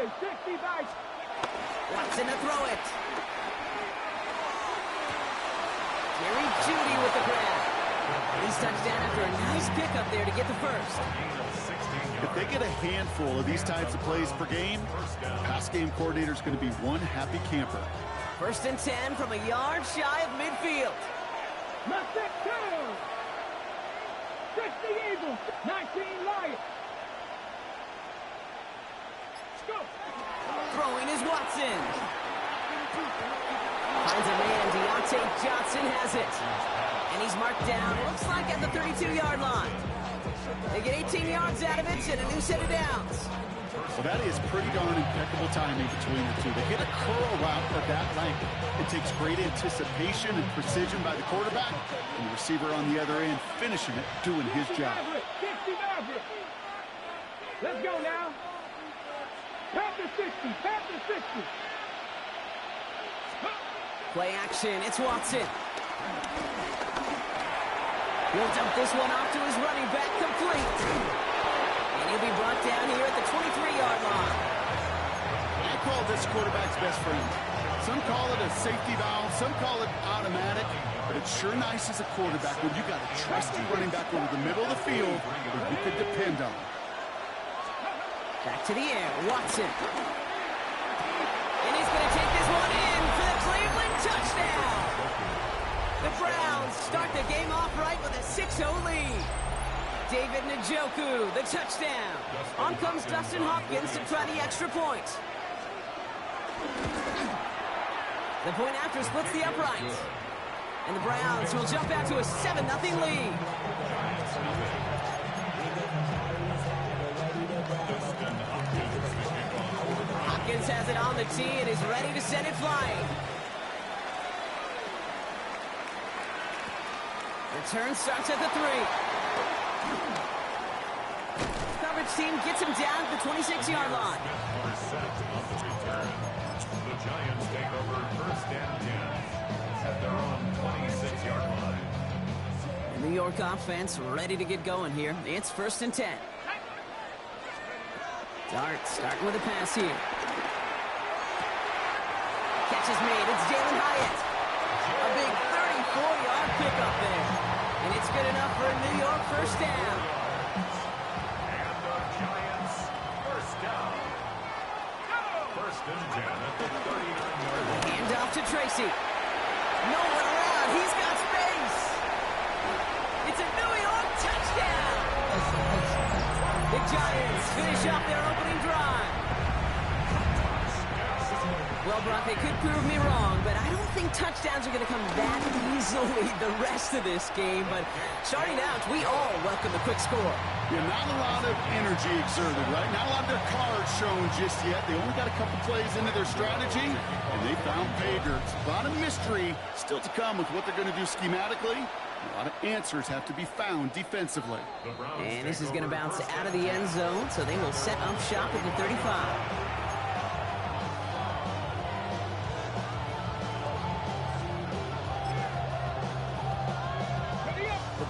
60 bikes. Watson to throw it. Jerry Jeudy with the grab. He's touchdown after a nice pickup there to get the first. If they get a handful of these types of plays per game, pass game coordinator is going to be one happy camper. 1st and 10 from a yard shy of midfield. Mustang 2. 60 Eagles. 19 Lions. Throwing is Watson. Finds a man. Deontay Johnson has it. And he's marked down, looks like at the 32-yard line. They get 18 yards out of it and a new set of downs. Well, that is pretty darn impeccable timing between the two. They hit a curl route of that length. It takes great anticipation and precision by the quarterback, and the receiver on the other end finishing it, doing his job. 60 Maverick. Let's go now. Panther 60. Play action, it's Watson. He'll dump this one off to his running back, complete. And he'll be brought down here at the 23-yard line. I call this quarterback's best friend. Some call it a safety valve, some call it automatic, but it's sure nice as a quarterback when you got a trusty running back over the middle of the field that you could depend on. Back to the air, Watson. And he's going to take this one in for the Cleveland touchdown. The Browns start the game off right with a 6-0 lead. David Njoku, the touchdown. On comes Dustin Hopkins to try the extra point. The point after splits the uprights. And the Browns will jump out to a 7-0 lead. Hopkins has it on the tee and is ready to send it flying. Return starts at the 3. Coverage team gets him down at the 26-yard line. The Giants take over 1st and 10 at their own 26-yard line. The New York offense ready to get going here. It's 1st and 10. Dart starting with a pass here. Catch is made. It's Jalen Hyatt. A big 34-yard pickup there. And it's good enough for a New York first down. And the Giants first down. 1st and 10 at the 39-yard line. Hand off to Tracy. No one around. He's got space. It's a New York touchdown. The Giants finish off their opening drive. Well, Brock, they could prove me wrong, but I don't think touchdowns are going to come that easily the rest of this game, but starting out, we all welcome the quick score. Yeah, not a lot of energy exerted, right? Not a lot of their cards shown just yet. They only got a couple plays into their strategy, and they found pay dirt. A lot of mystery still to come with what they're going to do schematically. A lot of answers have to be found defensively. And this is going to bounce out of the end zone, so they will set up shop at the 35.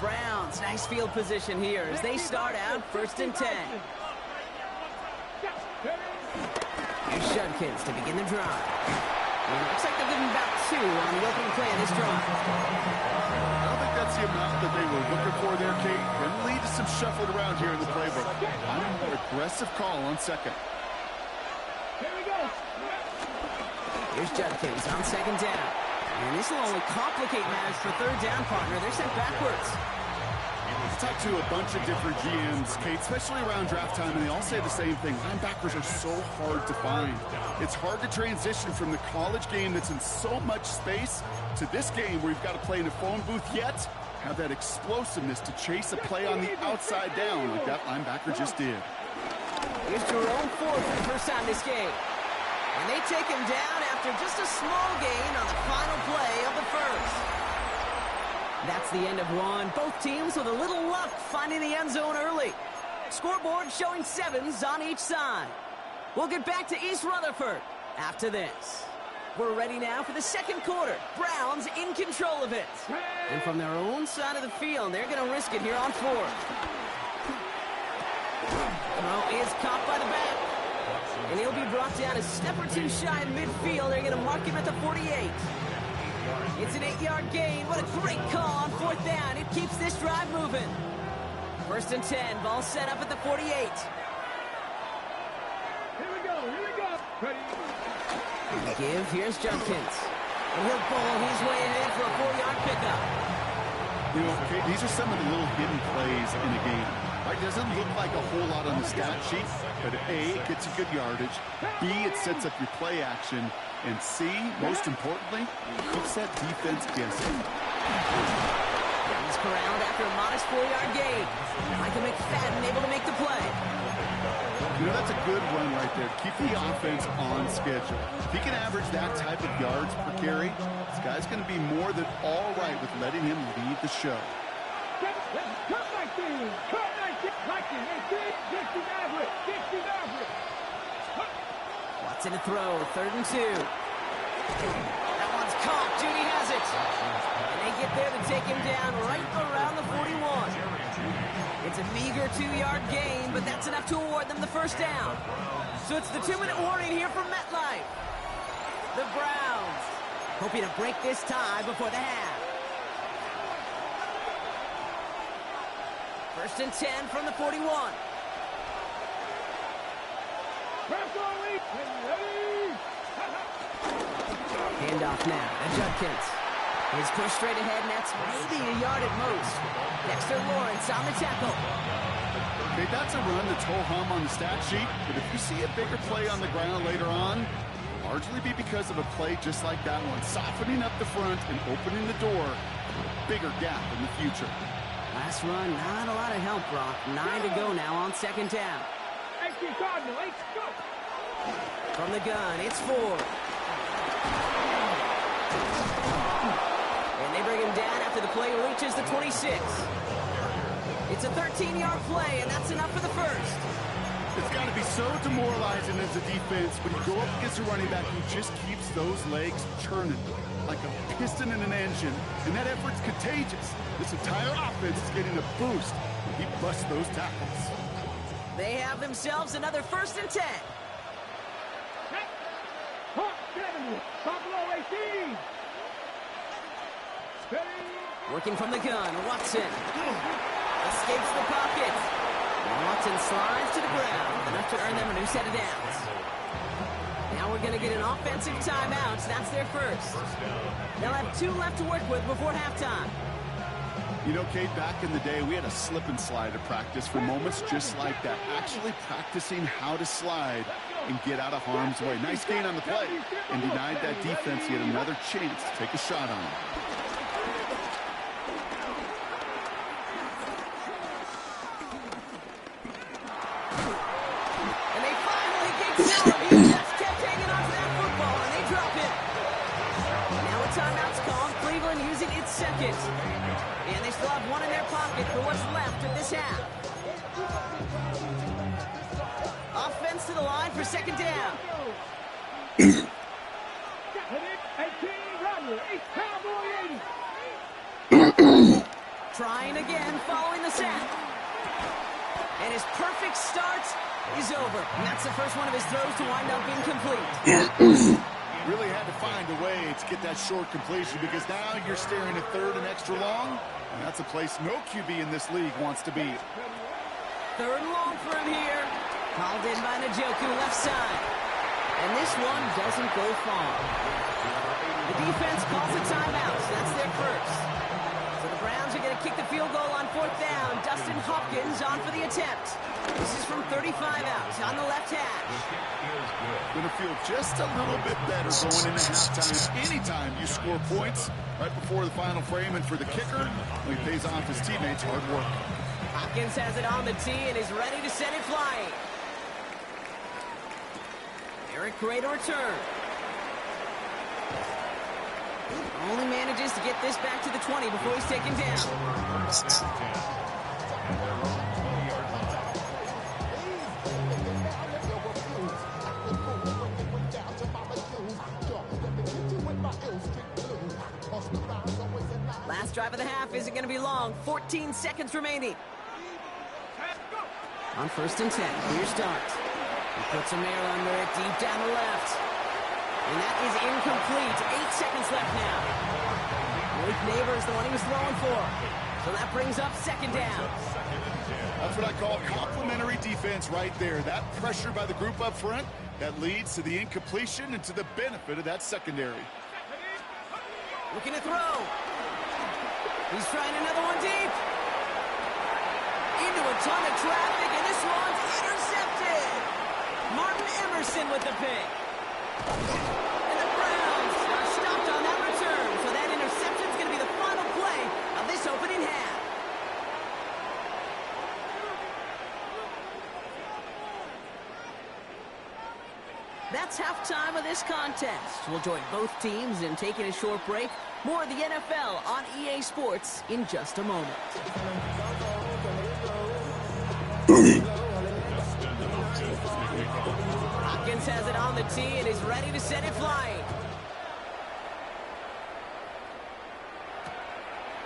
Browns, nice field position here as they start out 1st and 10. Here's Judkins to begin the drive. And it looks like they're giving about 2 on the opening play of this drive. I don't think that's the amount that they were looking for there, Kate. Going to lead to some shuffled around here in the playbook. I'm an aggressive call on 2nd. Here's Judkins on 2nd down. And this will only complicate matters for 3rd down, partner. They're sent backwards. I've talked to a bunch of different GMs, Kate, especially around draft time, and they all say the same thing. Linebackers are so hard to find. It's hard to transition from the college game that's in so much space to this game where you've got to play in a phone booth, yet have that explosiveness to chase a play on the outside down like that linebacker just did. Here's Jerome Ford for the first time this game. And they take him down after just a small gain on the final play of the first. That's the end of one. Both teams with a little luck finding the end zone early. Scoreboard showing 7s on each side. We'll get back to East Rutherford after this. We're ready now for the 2nd quarter. Browns in control of it. And from their own side of the field, they're going to risk it here on 4th. Throw is caught by the back. And he'll be brought down a step or 2 shy of midfield. They're going to mark him at the 48. It's an 8-yard gain. What a great call on 4th down. It keeps this drive moving. 1st and 10. Ball set up at the 48. Here we go. Ready. Give. Here's Judkins. And he'll bowl his way ahead for a 4-yard pickup. You know, Kate, these are some of the little hidden plays in a game. Right, it doesn't look like a whole lot on the stat sheet, but A, it gets you good yardage. B, it sets up your play action. And C, most importantly, keeps that defense guessing. He's corralled after a modest 4-yard gain. Michael McFadden able to make the play. You know, that's a good run right there. Keep the offense on schedule. If he can average that type of yards per carry, this guy's going to be more than all right with letting him lead the show. Watson to throw, 3rd and 2. That one's caught. Judy has it. And they get there to take him down right around the 41. It's a meager 2-yard gain, but that's enough to award them the 1st down. So it's the 2-minute warning here from MetLife. The Browns hoping to break this tie before the half. 1st and 10 from the 41. Handoff now to Judkins. He's pushed straight ahead, and that's maybe a yard at most. Dexter Lawrence on the tackle. Okay, that's a run that's ho-hum on the stat sheet, but if you see a bigger play on the ground later on, largely be because of a play just like that one, softening up the front and opening the door for a bigger gap in the future. Last run, not a lot of help, Brock. 9 to go now on 2nd down. From the gun, it's Ford. And they bring him down after the play reaches the 26. It's a 13-yard play, and that's enough for the 1st. It's got to be so demoralizing as a defense when you go up against a running back who just keeps those legs churning like a piston in an engine, and that effort's contagious. This entire offense is getting a boost when he busts those tackles. They have themselves another 1st and 10. Working from the gun, Watson escapes the pocket. Watson slides to the ground, enough to earn them a new set of downs. Now we're going to get an offensive timeout. That's their 1st. They'll have 2 left to work with before halftime. You know, Kate, back in the day, we had a slip and slide at practice for moments just like that. Actually practicing how to slide and get out of harm's way. Nice gain on the play and denied that defense yet another chance to take a shot on him. ties it at second. And they still have one in their pocket for what's left of this half. Offense to the line for second down. Trying again following the sack. And his perfect start is over. And that's the first one of his throws to wind up incomplete. Really had to find a way to get that short completion because now you're staring at third and extra long. And that's a place no QB in this league wants to be. Third and long for him here. Called in by Njoku, left side. And this one doesn't go far. The defense calls a timeout, so that's their first. So the Browns are going to kick the field goal on fourth down. Dustin Hopkins on for the attempt. This is from 35 out on the left hash. Going to feel just a little bit better going into halftime. Anytime you score points right before the final frame, and for the kicker, he pays off his teammates' hard work. Hopkins has it on the tee and is ready to send it flying. Eric Gray to return. Only manages to get this back to the 20 before he's taken down. Last drive of the half isn't going to be long. 14 seconds remaining. On first and 10, here's Dart. He puts a mare under it deep down the left. And that is incomplete. 8 seconds left now. Malik Neighbors, the one he was throwing for. So that brings up second down. That's what I call complimentary defense right there. That pressure by the group up front, that leads to the incompletion and to the benefit of that secondary. Looking to throw. He's trying another one deep. Into a ton of traffic, and this one's intercepted. Martin Emerson with the pick. And the Browns are stopped on that return. So that interception is going to be the final play of this opening half. That's halftime of this contest. We'll join both teams in taking a short break. More of the NFL on EA Sports in just a moment. Hopkins has it on the tee and is ready to send it flying.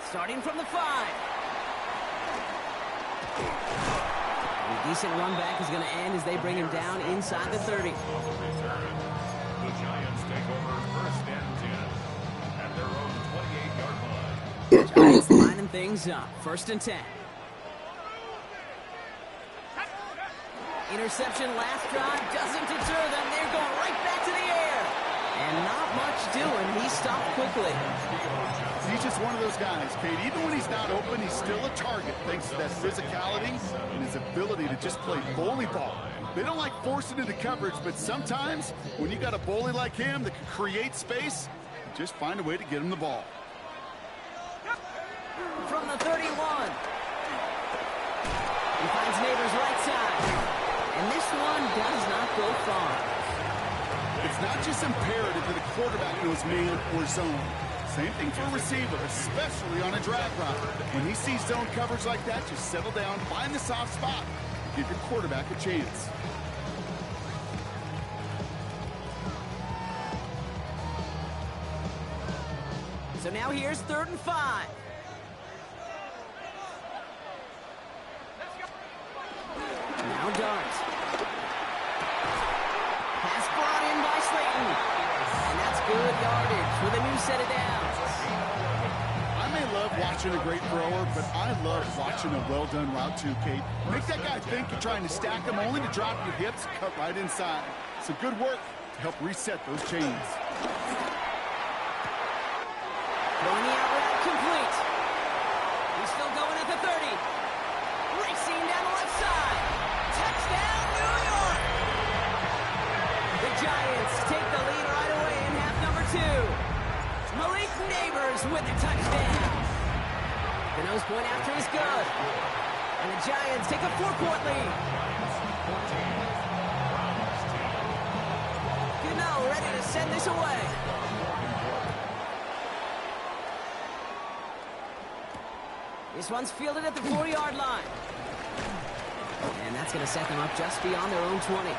Starting from the 5. A decent run back is going to end as they bring him down inside the 30. The Giants take over first and 10 at their own 28-yard line. Giants lining things up. First and 10. Interception last drive doesn't deter them. They're going right back to the air. And not much doing. He stopped quickly. He's just one of those guys, Kate. Even when he's not open, he's still a target thanks to that physicality and his ability to just play bully ball. They don't like forcing into coverage, but sometimes when you got a bully like him that can create space, just find a way to get him the ball. From the 31. He finds Neighbors right side. And this one does not go far. It's not just imperative that the quarterback knows man or zone. Same thing for a receiver, especially on a drag route. When he sees zone coverage like that, just settle down, find the soft spot, give your quarterback a chance. So now here's 3rd and 5. Now Dart. Pass brought in by Slayton. And that's good yardage with a new set of downs. I may love watching a great thrower, but I love watching a well-done route too, Kate. Make that guy think you're trying to stack him only to drop your hips, cut right inside. So good work to help reset those chains. Throwing the out route complete. He's still going at the 30. Racing down the left side. Touchdown, New York! The Giants take the lead right away in half number 2. Malik Neighbors with a touchdown. The nose point after is good. And the Giants take a 4-point lead. Gano ready to send this away. This one's fielded at the 4-yard line. And that's going to set them up just beyond their own 20.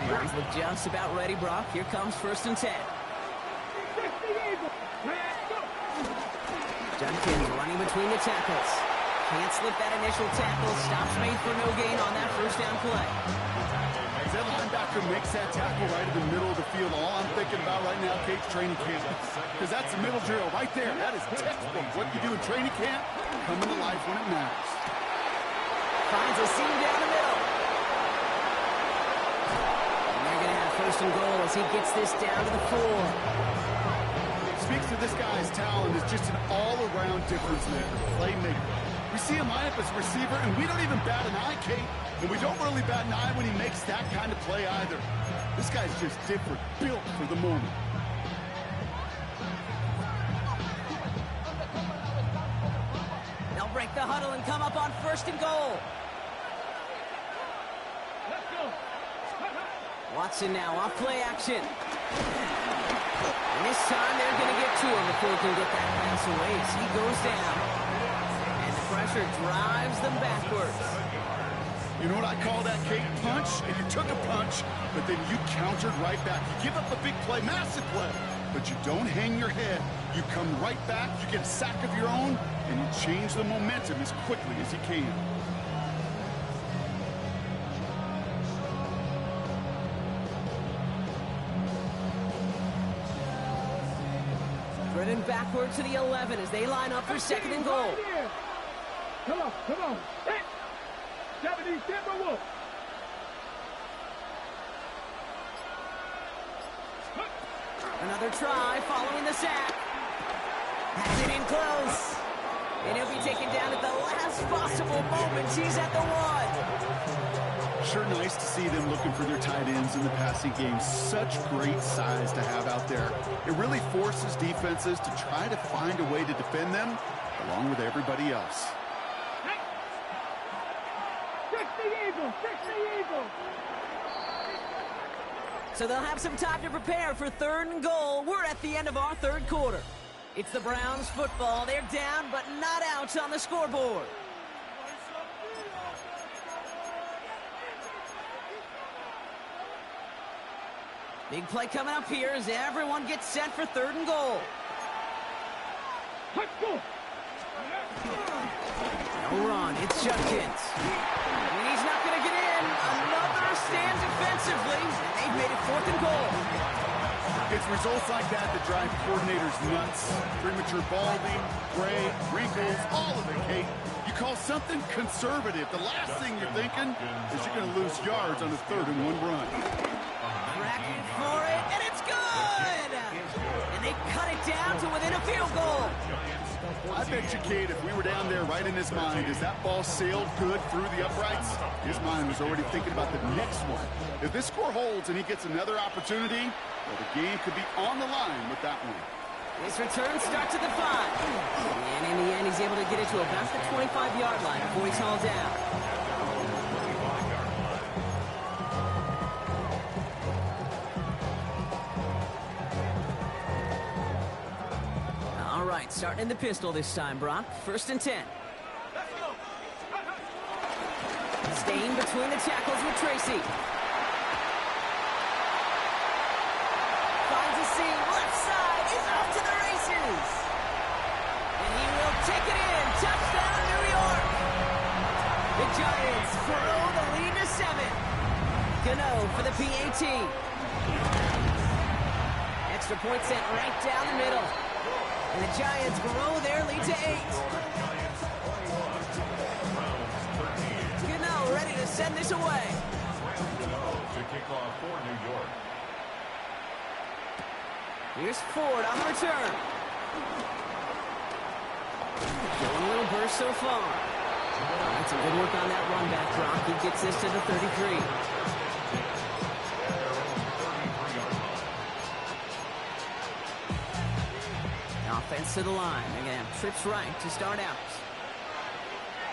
Browns look just about ready, Brock. Here comes 1st and 10. Junkins running between the tackles. Can't slip that initial tackle. Stops made for no gain on that 1st down play. As that linebacker makes that tackle right in the middle of the field, all I'm thinking about right now, Kate's training camp. Because that's the middle drill right there. That is textbook. What you do in training camp, coming to life when it matters. Finds a seam down the middle. And they're going to have 1st and goal as he gets this down to the 4. Speaks to this guy's talent as just an all-around difference maker, playmaker. We see him line up as a receiver, and we don't even bat an eye, Kate. And we don't really bat an eye when he makes that kind of play either. This guy's just different, built for the moment. They'll break the huddle and come up on 1st and goal. Watson now off play action. And this time they're going to get to him before he can get that pass away as he goes down. And the pressure drives them backwards. You know what I call that, Kate? Punch, and you took a punch, but then you countered right back. You give up a big play, massive play, but you don't hang your head. You come right back, you get a sack of your own, and you change the momentum as quickly as you can. Driven backward to the 11 as they line up for 2nd and goal. Come on, come on. Hey. 70, Timberwolf. Another try following the sack. Has it in close. And he'll be taken down at the last possible moment. He's at the 1. Sure nice to see them looking for their tight ends in the passing game. Such great size to have out there. It really forces defenses to try to find a way to defend them along with everybody else. So they'll have some time to prepare for 3rd and goal. We're at the end of our 3rd quarter. It's the Browns football. They're down but not out on the scoreboard. Big play coming up here as everyone gets set for 3rd and goal. No run. It's Junkins. And he's not going to get in. Another stand defensively. And they've made it 4th and goal. It's results like that that drive coordinators nuts. Premature balding, gray, wrinkles, all of it, Kate. You call something conservative. The last thing you're thinking is you're going to lose yards on a 3rd and 1 run. Cracking for it, and it's good! And they cut it down to within a field goal. I bet you, Kate, if we were down there right in his mind, as that ball sailed good through the uprights, his mind was already thinking about the next one. If this score holds and he gets another opportunity, well, the game could be on the line with that one. This return starts at the 5. And in the end, he's able to get it to about the 25-yard line before he's hauled down. All right, starting in the pistol this time, Brock. 1st and 10. Staying between the tackles with Tracy. Finds a seam, left side, is off to the races. And he will take it in. Touchdown, New York. The Giants throw the lead to 7. Gano for the PAT. Extra point sent right down the middle. And the Giants grow their lead to 8. Gano ready to send this away. To kick off for New York. Here's Ford on the return. Going a little burst so far. That's some good work on that run back, Brock. He gets this to the 33. Offense to the line. They're going to have trips right to start out.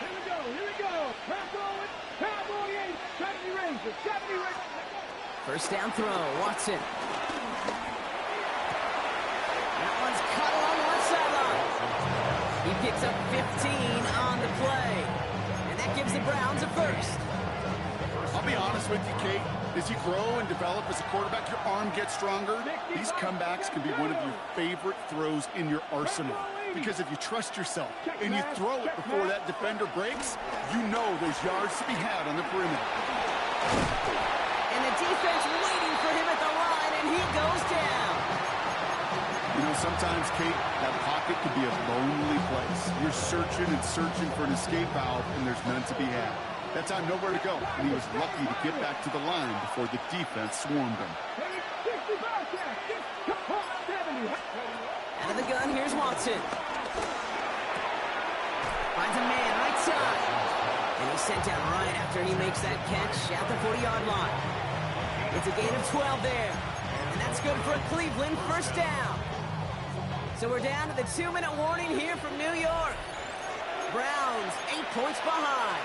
Here we go. Cowboy 8, 70 Rangers. 70 Rangers. 1st down throw, Watson. picks up 15 on the play. And that gives the Browns a first. I'll be honest with you, Kate. As you grow and develop as a quarterback, your arm gets stronger. These comebacks can be one of your favorite throws in your arsenal. Because if you trust yourself and you throw it before that defender breaks, you know there's yards to be had on the perimeter. And the defense waiting for him at the line, and he goes down. You know, sometimes, Kate, that pocket could be a lonely place. You're searching and searching for an escape valve, and there's none to be had. That time, nowhere to go, and he was lucky to get back to the line before the defense swarmed him. Out of the gun, here's Watson. Finds a man right side. And he's sent down right after he makes that catch at the 40-yard line. It's a gain of 12 there. And that's good for a Cleveland first down. So we're down to the 2-minute warning here from New York. Browns 8 points behind.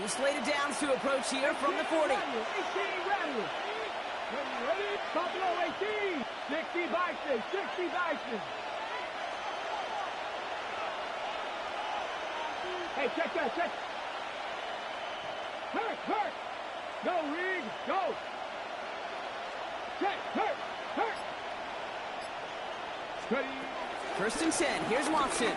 New slated downs to approach here from the 40. Ready? Buffalo 18. 60 Bison. 60 Bison. Hey, check that. Check. Hurt. Go, Reed. Go. Check. Hurt. Ready. First and 10. Here's Watson.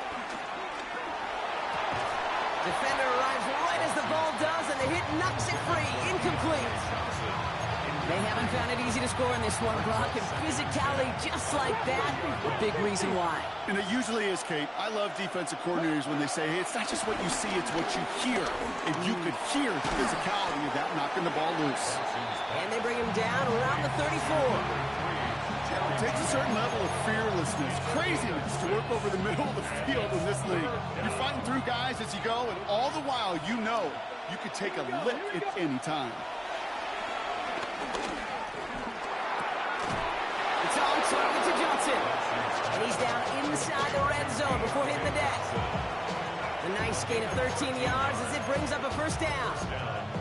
Defender arrives right as the ball does, and the hit knocks it free. Incomplete. They haven't found it easy to score in this one, Brock, and physicality just like that, a big reason why. And it usually is, Kate. I love defensive coordinators when they say, hey, it's not just what you see, it's what you hear. And you could hear the physicality of that knocking the ball loose. And they bring him down around the 34. It takes a certain level of fearlessness, craziness to work over the middle of the field in this league. You're fighting through guys as you go, and all the while you know you could take a lick at any time. It's on target to Johnson. And he's down inside the red zone before hitting the deck. A nice gain of 13 yards as it brings up a first down.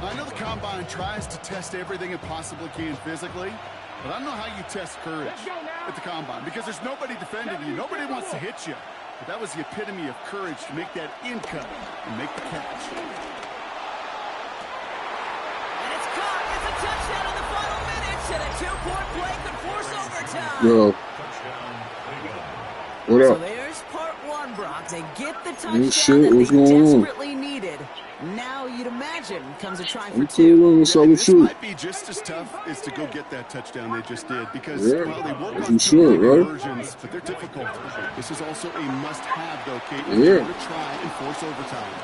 I know the Combine tries to test everything it possibly can physically, but I don't know how you test courage at the Combine because there's nobody defending you. Nobody wants to hit you. But that was the epitome of courage to make that in cut and make the catch. And it's caught. It's a touchdown in the final minutes, and a two-point play could force overtime. Yo. What up? So there's part one, Brock. They get the Shit, touchdown that what's they going on? desperately needed. Now you'd imagine comes a try for I'm two. cool. What's up with This you? might be just as tough as to go get that touchdown they just did because Yeah, while they work as on you should, right? conversions, but they're difficult. This is also a must-have, though, Kate. Yeah. To try and force overtime.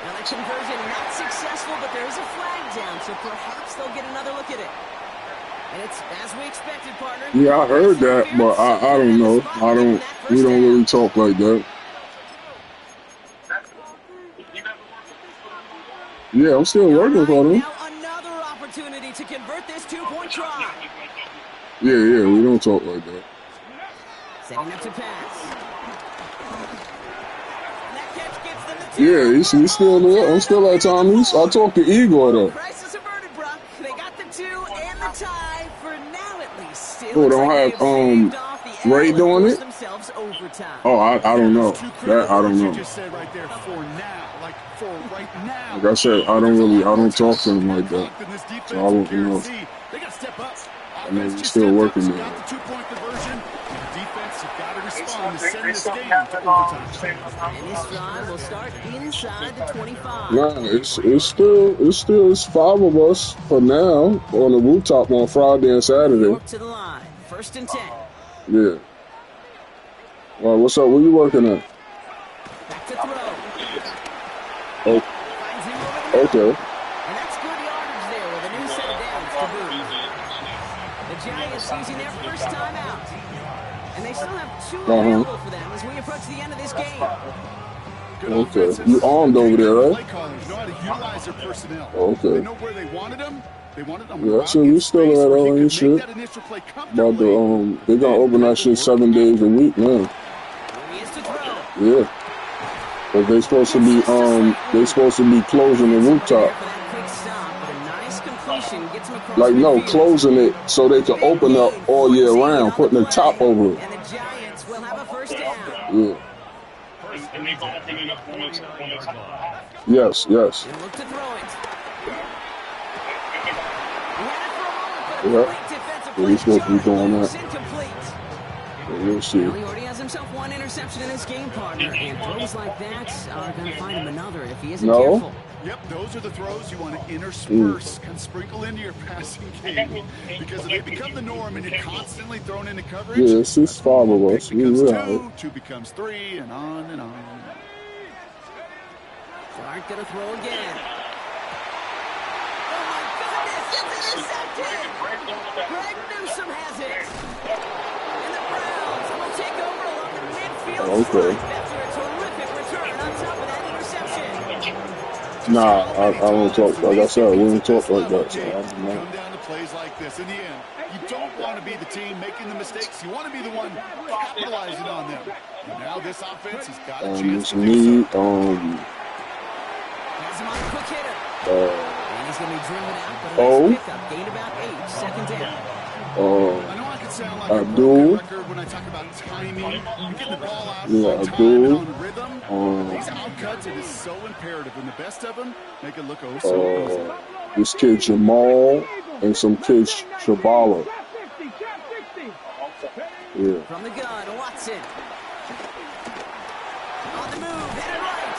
Now the conversion not successful, but there is a flag down, so perhaps they'll get another look at it. And it's as we expected, partner. Yeah, I heard that, but I don't know. We don't really talk like that. Yeah, I'm still working for them. Now another opportunity to convert this two-point try. Yeah, we don't talk like that. Setting up to pass. And that catch gets them to two. Yeah, he's still there. I'm still at Tommy's. I talked to Igor though. Crisis averted, Brock. They got the two and the tie for now, at least. It Oh, looks don't like have, they've shaved off the Ray L and doing forced it? themselves overtime. Oh, I don't know. That I don't You know. just said right there, for now, like for right now. Like I said, I don't talk to him like that. So I won't know. They got to step up. I mean, Offense we're just still stepped up, working so there. got the two-point conversion. Defense, you've got to respond to send this game to overtime. And this drive will start inside the 25. Nah, it's 5 of us for now on the rooftop on Friday and Saturday. York to the line. First and 10. Yeah. Well, what's up? Where you working at? Back to throw. Oh, Finds him over the middle. okay. And that's good yardage there with a new set of downs to boot. The Giants using their first time out. And they still have two available for them as we approach the end of this game. Okay. You armed over there, right? Play callers know how to utilize their personnel. Okay. They know where they wanted them. They wanted them. Yeah, so you still at all and shit. About the they gonna open that shit 7 days a week now. He is to throw. Yeah. But they supposed to be closing the rooftop. For that quick stop, but a nice completion gets him across Like, no, closing it so they can open up all year round, putting the top over it. And the Giants will have a first down. Yeah. And they can open it up when it's hot. Yes, yes. And look to throw it. He had it for a moment, but a Yeah. great defensive Yeah, play. he's supposed to be doing Jones that. incomplete. We'll see. Well, he already has himself one interception in his game, partner, and throws like that are going to find him another if he isn't careful. Yep, those are the throws you want to intersperse and sprinkle into your passing game. Because if they become the norm and you're constantly thrown into coverage, Yeah, it's just 5 of us. becomes Yeah. 2, 2 becomes 3, and on and on. Clark going to throw again. Oh, my goodness, it's intercepted! Greg Newsome has it. And the Browns will take over along the midfield stripe after a terrific return on top of that interception. Nah, I don't talk. Like I said, we don't talk like that. So I don't know. Come down to plays like this. In the end, you don't want to be the team making the mistakes. You want to be the one capitalizing on them. And now this offense has got a chance to do so. Has him on a quick hitter. And he's going to be driven out, but a nice pickup. Gained about 8, second down. I know I can sound like a broken record when I talk about timing and getting the ball out on time and on rhythm. These outcuts, it is so imperative. And the best of them make it look oh so easy. This kid Jamal and some kids Shabala. Yeah. From the gun, Watson. On the move, hit it right.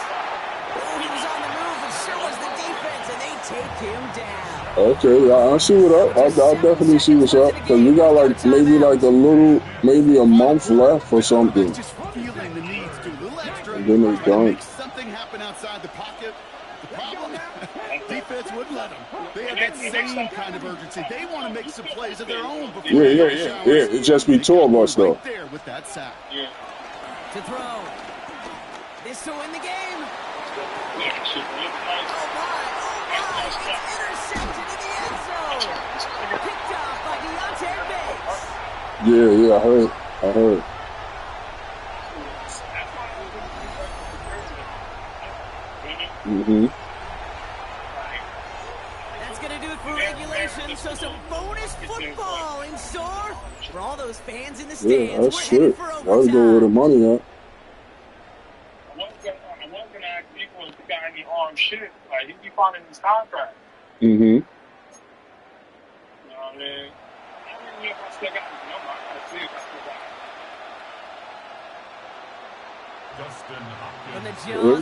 Oh, he was on the move, and so was the defense, and they take him down. Okay, I see what up. I definitely see what's up. Because we got like maybe like a little, maybe a month left or something. Just feeling the need to do a little extra. And then they're done. Make something happen outside the pocket. The problem, defense wouldn't let them. They have that same kind of urgency. They want to make some plays of their own before Yeah. It just be 2 of us though. Right there with that sack. To throw. This to win the game. It's intercepted in the end zone. Picked off by Deontay Bates. Yeah, I heard. That's going to do it for regulation. So some bonus football in store for all those fans in the stands. Yeah, that's shit. Gotta go where the money at. I was gonna ask Nico if he got any arm shit. Like, he be finding his contract. You know what I mean? I don't know if I still got his number. I gotta see if I still got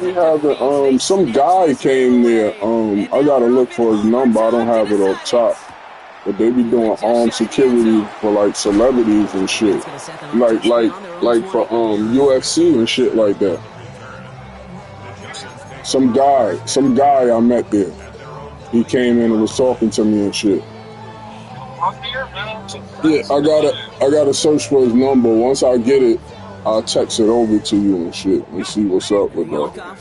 We have the, some guy came there. I gotta look for his number. I don't have it up top. But they be doing armed security for like celebrities and shit. Like for UFC and shit like that. Some guy I met there. He came in and was talking to me and shit. Yeah, I gotta search for his number. Once I get it, I'll text it over to you and shit and see what's up with that. Yeah,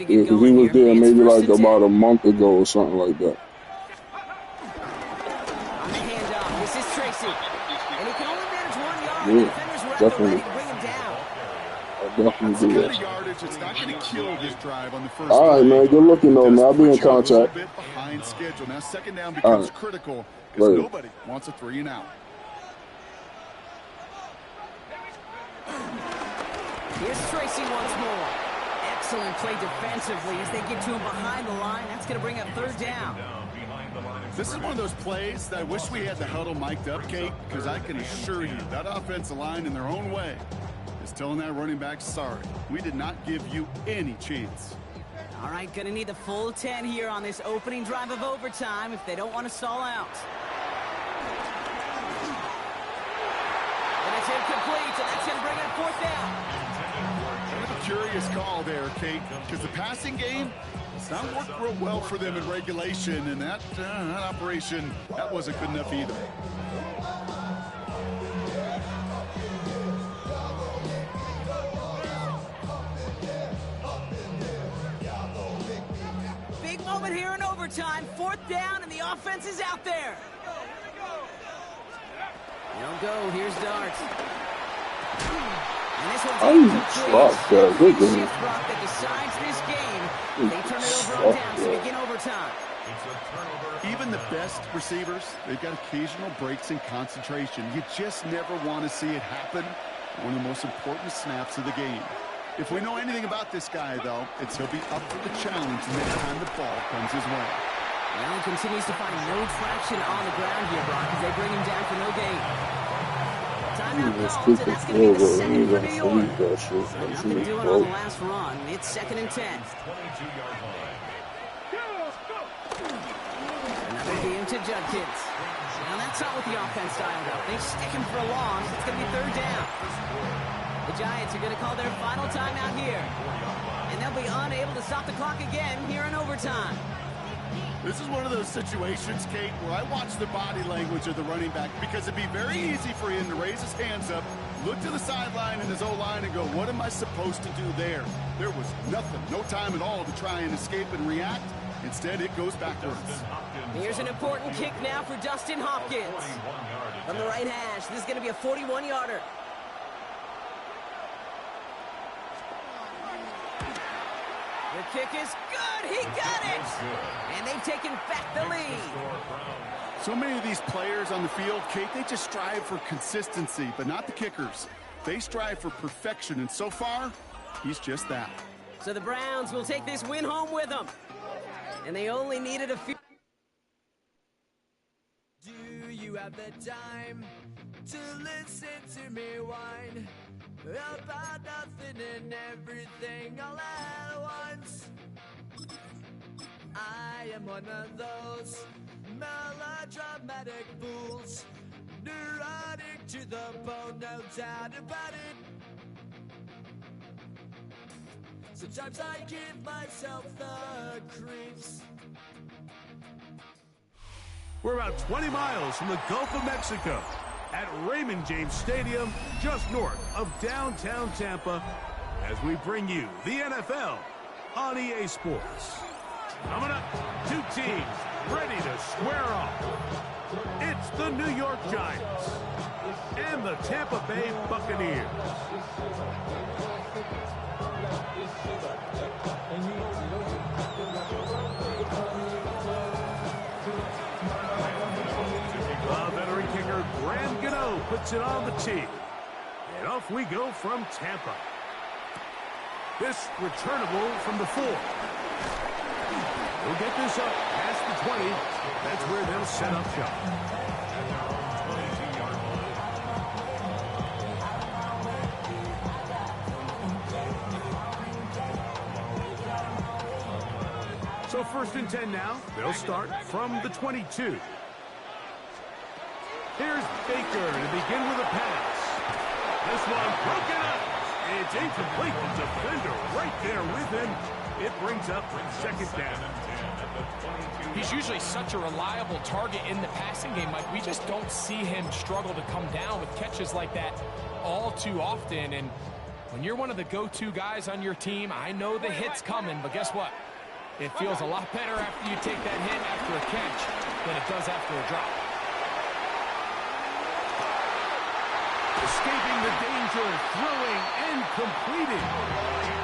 because he was there maybe like about a month ago or something like that. On the handoff, this is Tracy. And he can only manage 1 yard. Yeah, Defenders were definitely. ready to bring him down. I'll definitely do that. Yardage, it's not going to kill this drive on the first All right, man. Good looking though, man. I'll be in contact. A bit behind schedule. Now second down becomes critical because nobody wants a 3 and out. Here's Tracy once more. Excellent play defensively as they get to him behind the line. That's going to bring up third down. This is one of those plays that I wish we had the huddle mic'd up, Kate, because I can assure you that offensive line in their own way is telling that running back, sorry, we did not give you any chance. All right, going to need the full 10 here on this opening drive of overtime if they don't want to stall out. And it's incomplete, and that's going to bring up fourth down. Curious call there, Kate, because the passing game has not worked real well for them in regulation, and that operation, that wasn't good enough either. Big moment here in overtime. Fourth down, and the offense is out there. They'll go. Here's Dart. And this one's that. Good game. shift rock that decides this game. They turn it over on downs to begin overtime. Even the best receivers, they've got occasional breaks in concentration. You just never want to see it happen. One of the most important snaps of the game. If we know anything about this guy, though, it's he'll be up for the challenge next time the ball comes his way. Well, he continues to find no traction on the ground here, Brock, as they bring him down for no gain. Timeout calls, and that's going to be the second for New York. Nothing doing on the last run. It's 2nd and 10. Another game to Judkins. Now that's not what the offense dialed up. They stick him for a loss. It's going to be 3rd down. The Giants are going to call their final timeout here. And they'll be unable to stop the clock again here in overtime. This is one of those situations, Kate, where I watch the body language of the running back because it'd be very easy for him to raise his hands up, look to the sideline and his O-line and go, what am I supposed to do there? There was nothing, no time at all to try and escape and react. Instead, it goes backwards. Here's an important kick now for Dustin Hopkins. From the right hash, this is going to be a 41-yarder. The kick is good. He got it. And they've taken back the lead. So many of these players on the field, Kate, they just strive for consistency, but not the kickers. They strive for perfection, and so far, he's just that. So the Browns will take this win home with them. And they only needed a few. Do you have the time to listen to me whine about nothing and everything all at once? I am one of those melodramatic fools, neurotic to the bone, no doubt about it. Sometimes I give myself the creeps. We're about 20 miles from the Gulf of Mexico at Raymond James Stadium, just north of downtown Tampa, as we bring you the NFL on EA Sports. Coming up, two teams ready to square off. It's the New York Giants and the Tampa Bay Buccaneers. Veteran kicker Graham Gano puts it on the tee. And off we go from Tampa. This returnable from the 4. We'll get this up past the 20. That's where they'll set up shop. So 1st and 10 now. They'll start from the 22. Here's Baker to begin with a pass. This one broken up. It's incomplete. The defender right there with him. It brings up 2nd down. He's usually such a reliable target in the passing game, Mike. We just don't see him struggle to come down with catches like that all too often. And when you're one of the go-to guys on your team, I know the hit's coming, but guess what? It feels a lot better after you take that hit after a catch than it does after a drop. Escaping the danger, throwing and completing.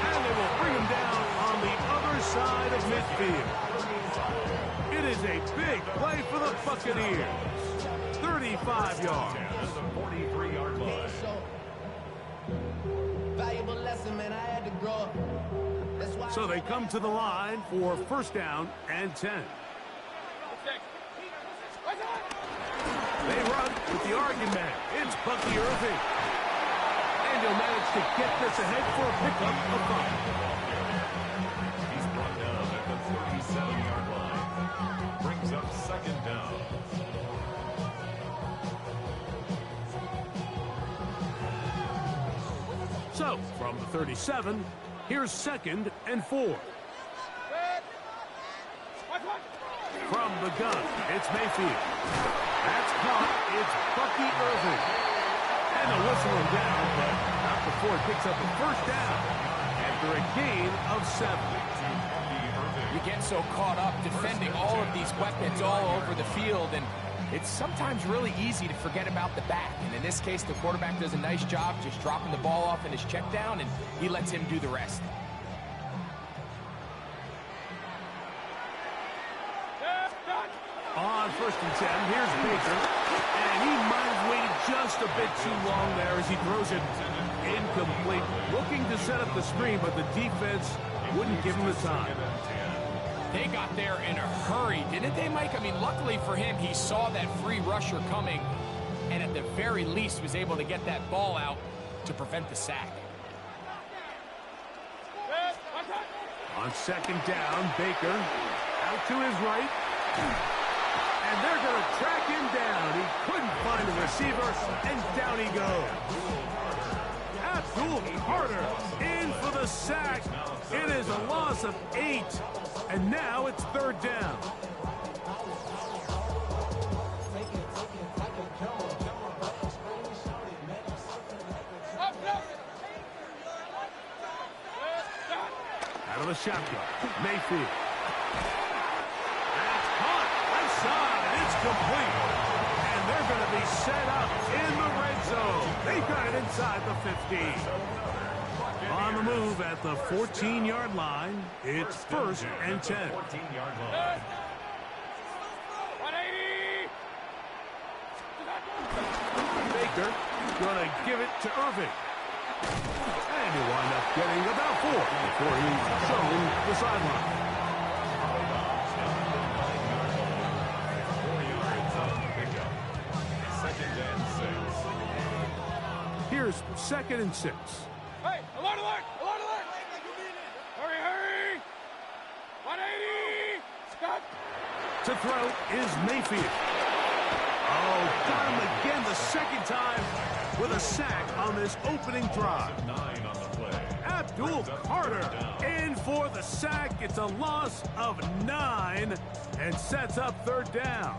And they will bring him down on the other side of midfield. It is a big play for the Buccaneers. 35 yards. At the 43-yard line. Valuable lesson, man. I had to grow up. So they come to the line for 1st down and 10. They run with the Oregon man. It's Bucky Irving. And he'll manage to get this ahead for a pickup of 5. He's brought down at the 37-yard line. Brings up 2nd down. So, from the 37, here's 2nd and 4. From the gun, it's Mayfield. That's caught. It's Bucky Irving. And they'll whistle him down, but not before it picks up a 1st down after a gain of 7. You get so caught up defending all of these weapons all over the field, and it's sometimes really easy to forget about the back. And in this case, the quarterback does a nice job just dropping the ball off in his check down, and he lets him do the rest. On 1st and 10, here's Baker. And he might have waited just a bit too long there as he throws it incomplete. Looking to set up the screen, but the defense wouldn't give him the time. They got there in a hurry, didn't they, Mike? I mean, luckily for him, he saw that free rusher coming, and at the very least was able to get that ball out to prevent the sack. On 2nd down, Baker out to his right. And they're going to track him down. He couldn't find a receiver, and down he goes. Abdul-Carter in for the sack. It is a loss of 8, and now it's 3rd down. Out of the shotgun, Mayfield. That's caught. Left side. It's complete. And they're going to be set up in the red zone. They've got it inside the 15. On the move at the 14-yard line, it's 1st and 10. 14-yard line. 180. Baker going to give it to Irving. And he'll wind up getting about 4 before he's shown the sideline. 4 yards on the pickup. 2nd and 6. Here's 2nd and 6. Hey, alert, alert, alert, alert. Hurry, hurry. 180. Stop. To throw is Mayfield. Oh, got him again the 2nd time with a sack on this opening drive. 9 on the play. Abdul-Carter in for the sack. It's a loss of 9 and sets up 3rd down.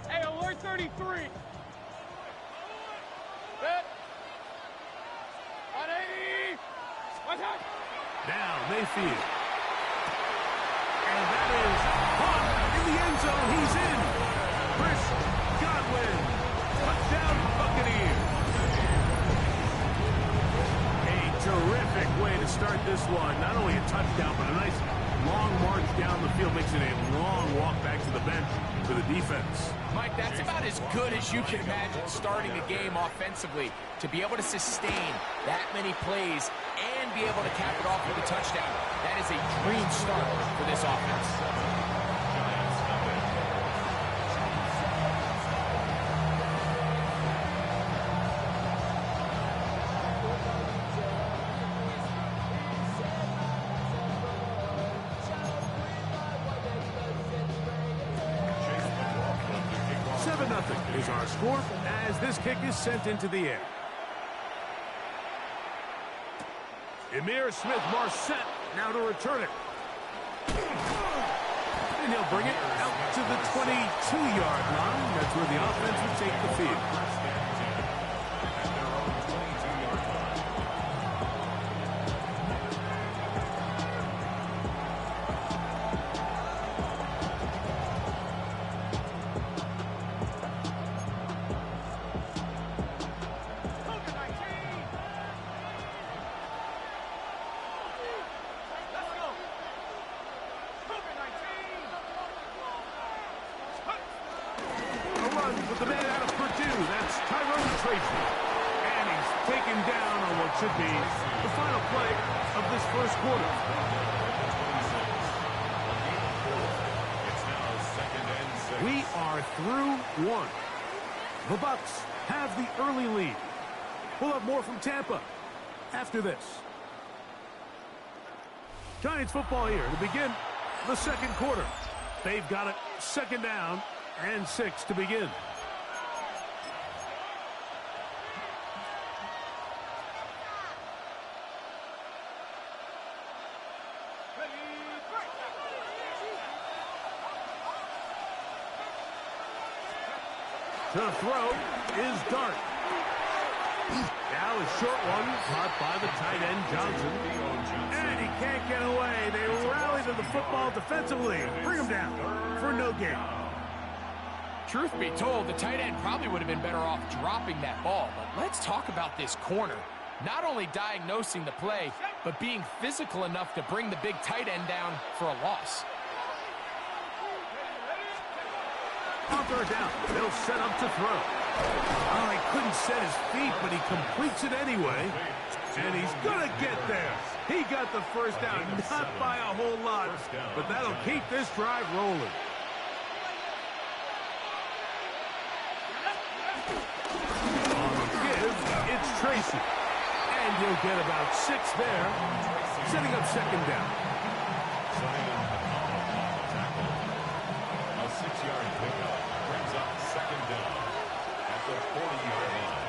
Hey, alert 33. Set. 180. Watch out. Now Mayfield. And that is caught in the end zone. He's in. Chris Godwin. Touchdown Buccaneers. A terrific way to start this one. Not only a touchdown, but a nice long march down the field. Makes it a long walk back to the bench for the defense. Mike, that's about as good as you can imagine starting a game offensively. To be able to sustain that many plays and be able to cap it off with a touchdown. That is a dream start for this offense. Giants nothing. 7-0 is our score as this kick is sent into the air. Emir Smith-Marset now to return it. And he'll bring it out to the 22-yard line. That's where the offense will take the field. At their own 22-yard line. With the man out of Purdue, that's Tyrone Tracy. And he's taken down on what should be the final play of this 1st quarter. It's now 2nd and 6. We are through 1. The Bucs have the early lead. We'll have more from Tampa after this. Giants football here to begin the 2nd quarter. They've got it 2nd down and 6 to begin. To throw is Dart. Now a short one caught by the tight end Johnson. And he can't get away. They rally to the football defensively. Bring him down for no gain. Truth be told, the tight end probably would have been better off dropping that ball. But let's talk about this corner. Not only diagnosing the play, but being physical enough to bring the big tight end down for a loss. On third down, they'll set up to throw. Oh, he couldn't set his feet, but he completes it anyway. And he's going to get there. He got the first down, not by a whole lot, but that'll keep this drive rolling. On the give, it's Tracy. And he'll get about 6 there, setting up second down. A 6-yard pickup brings up second down at the 40-yard line.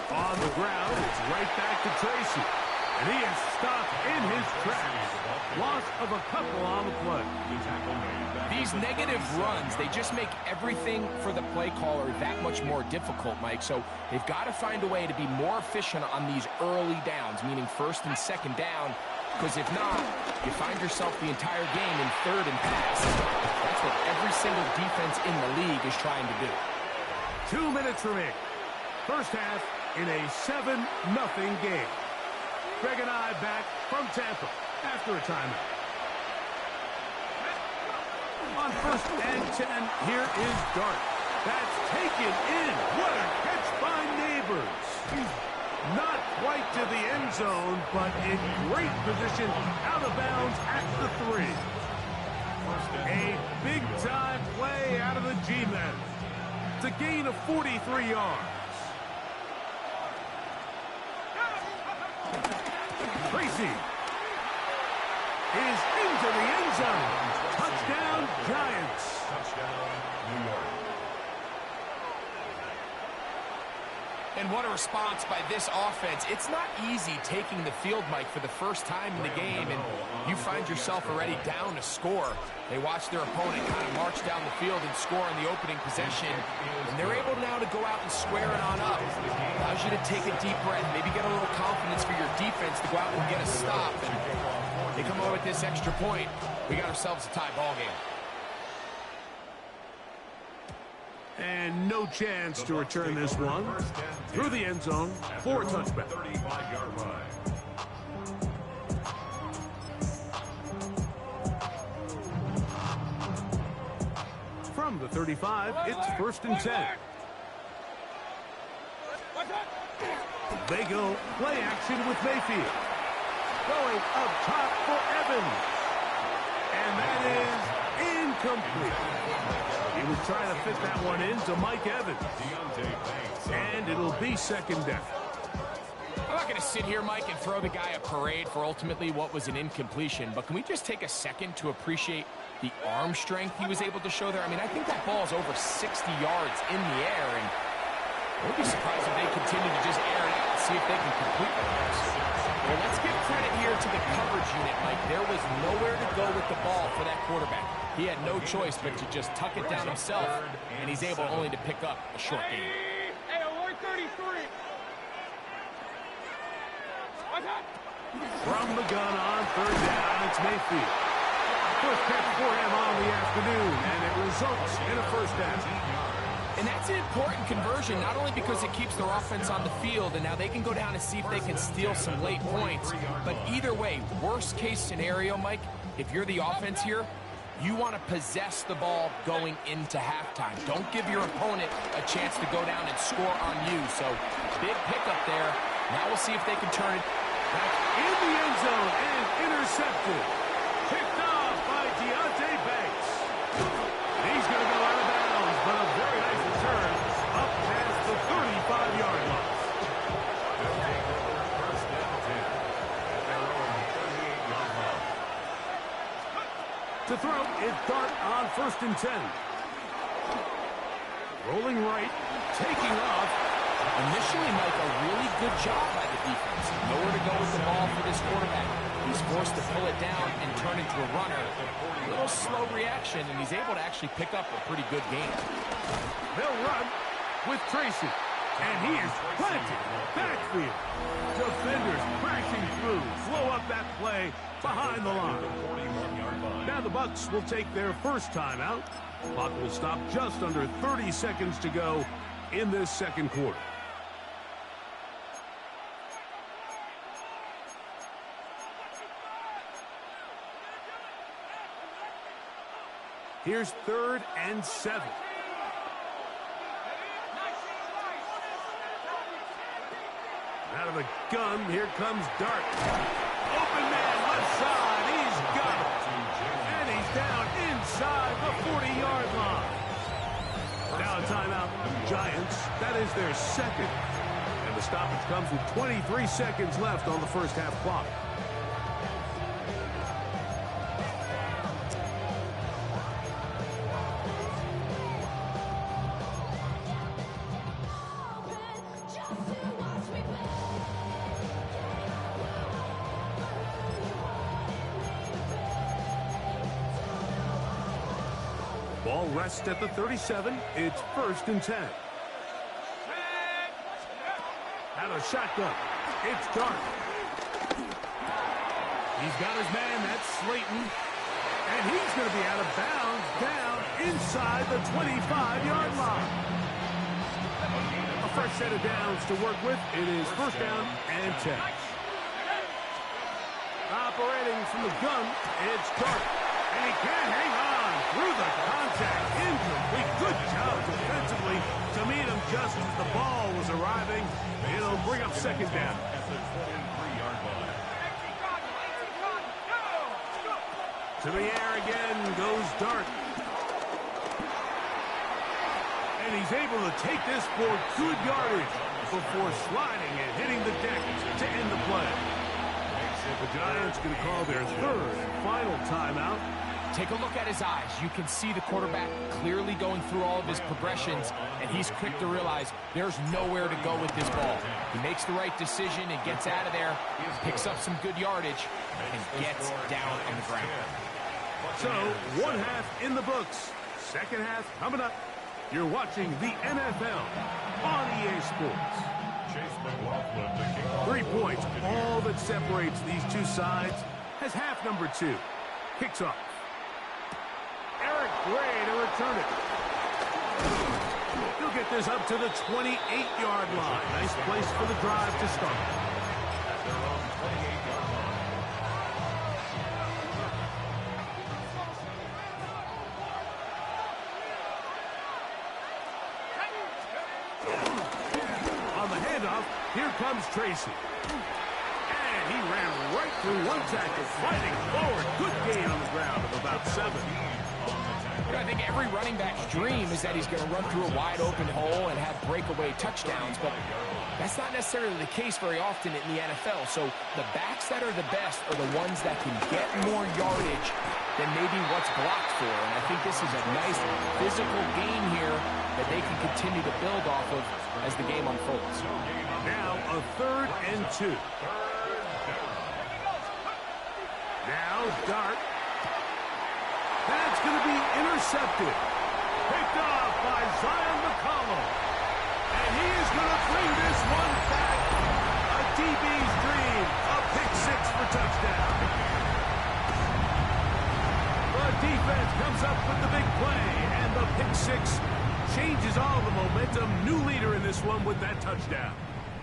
On the ground, it's right back to Tracy. And he is stopped in his tracks. Loss of a couple on the play. These negative runs, they just make everything for the play caller that much more difficult, Mike. So they've got to find a way to be more efficient on these early downs, meaning first and second down. Because if not, you find yourself the entire game in third and pass. That's what every single defense in the league is trying to do. 2 minutes remaining. First half in a 7-0 game. Greg and I back from Tampa after a timeout. On first and 10, here is Dart. That's taken in. What a catch by Neighbors. Not quite to the end zone, but in great position out of bounds at the 3. A big-time play out of the G-men. It's a gain of 43 yards. Tracy is into the end zone. Touchdown, Giants. Touchdown, New York. And what a response by this offense. It's not easy taking the field, Mike, for the first time in the game, and you find yourself already down a score. They watch their opponent kind of march down the field and score in the opening possession, and they're able now to go out and square it on up. Allows you to take a deep breath, maybe get a little confidence for your defense to go out and get a stop. And they come away with this extra point. We got ourselves a tie ball game. And no chance to return this one. Through the end zone for a touchback. 35-yard line. From the 35, it's first and 10. They go play action with Mayfield. Going up top for Evans. And that is incomplete. He was trying to fit that one into Mike Evans. And it'll be second down. I'm not going to sit here, Mike, and throw the guy a parade for ultimately what was an incompletion, but can we just take a second to appreciate the arm strength he was able to show there? I mean, I think that ball is over 60 yards in the air, and I would be surprised if they continue to just air it out and see if they can complete the pass. Well, let's give credit here to the coverage unit, Mike. There was nowhere to go with the ball for that quarterback. He had no choice but to just tuck it down himself, and he's able only to pick up a short gain. Hey, 133. From the gun on third down, it's Mayfield. First catch for him on the afternoon, and it results in a first down. And that's an important conversion, not only because it keeps their offense on the field, and now they can go down and see if they can steal some late points, but either way, worst case scenario, Mike, if you're the offense here, you want to possess the ball going into halftime. Don't give your opponent a chance to go down and score on you. So, big pickup there. Now we'll see if they can turn it back in the end zone and intercepted. Picked off by Deontay Banks. He's going to go out of bounds, but a very nice return up past the 35-yard line. To throw, it's Dart on first and 10. Rolling right, taking off. Initially, Mike, a really good job by the defense. Nowhere to go with the ball for this quarterback. He's forced to pull it down and turn into a runner. A little slow reaction, and he's able to actually pick up a pretty good game. They'll run with Tracy. And he is planted. Backfield. Defenders crashing through. Slow up that play behind the line. Now the Bucs will take their first timeout. Clock will stop just under 30 seconds to go in this second quarter. Here's 3rd and 7. Out of the gun, here comes Dart. Open man, left side, he's got it. And he's down inside the 40-yard line. Now a timeout, Giants. That is their second. And the stoppage comes with 23 seconds left on the first half clock. Ball rests at the 37. It's 1st and 10. Out of shotgun. It's Dart. He's got his man. That's Slayton. And he's going to be out of bounds down inside the 25-yard line. A fresh set of downs to work with. It is 1st down and 10. Operating from the gun, it's Dart. And he can't hang on through the contact. Incomplete. Good job defensively to meet him just as the ball was arriving. It'll bring up 2nd down. To the air again goes Dart. And he's able to take this for good yardage before sliding and hitting the deck to end the play. The Giants going to call their 3rd and final timeout. Take a look at his eyes. You can see the quarterback clearly going through all of his progressions, and he's quick to realize there's nowhere to go with this ball. He makes the right decision and gets out of there, picks up some good yardage, and gets down on the ground. So, 1 half in the books. 2nd half coming up. You're watching the NFL on EA Sports. 3 points, all that separates these two sides, as half number 2 kicks off. Eric Gray to return it. He'll get this up to the 28-yard line. Nice place for the drive to start. At their own 28-yard line. On the handoff, here comes Tracy. And he ran right through one tackle, fighting forward. Good gain on the ground of about 7. I think every running back's dream is that he's going to run through a wide open hole and have breakaway touchdowns, but that's not necessarily the case very often in the NFL. So the backs that are the best are the ones that can get more yardage than maybe what's blocked for. And I think this is a nice physical gain here that they can continue to build off of as the game unfolds. Now a 3rd and 2. Now Dart. That's going to be intercepted. Picked off by Zion McCollum. And he is going to bring this one back. A DB's dream. A pick 6 for touchdown. The defense comes up with the big play. And the pick 6 changes all the momentum. New leader in this one with that touchdown.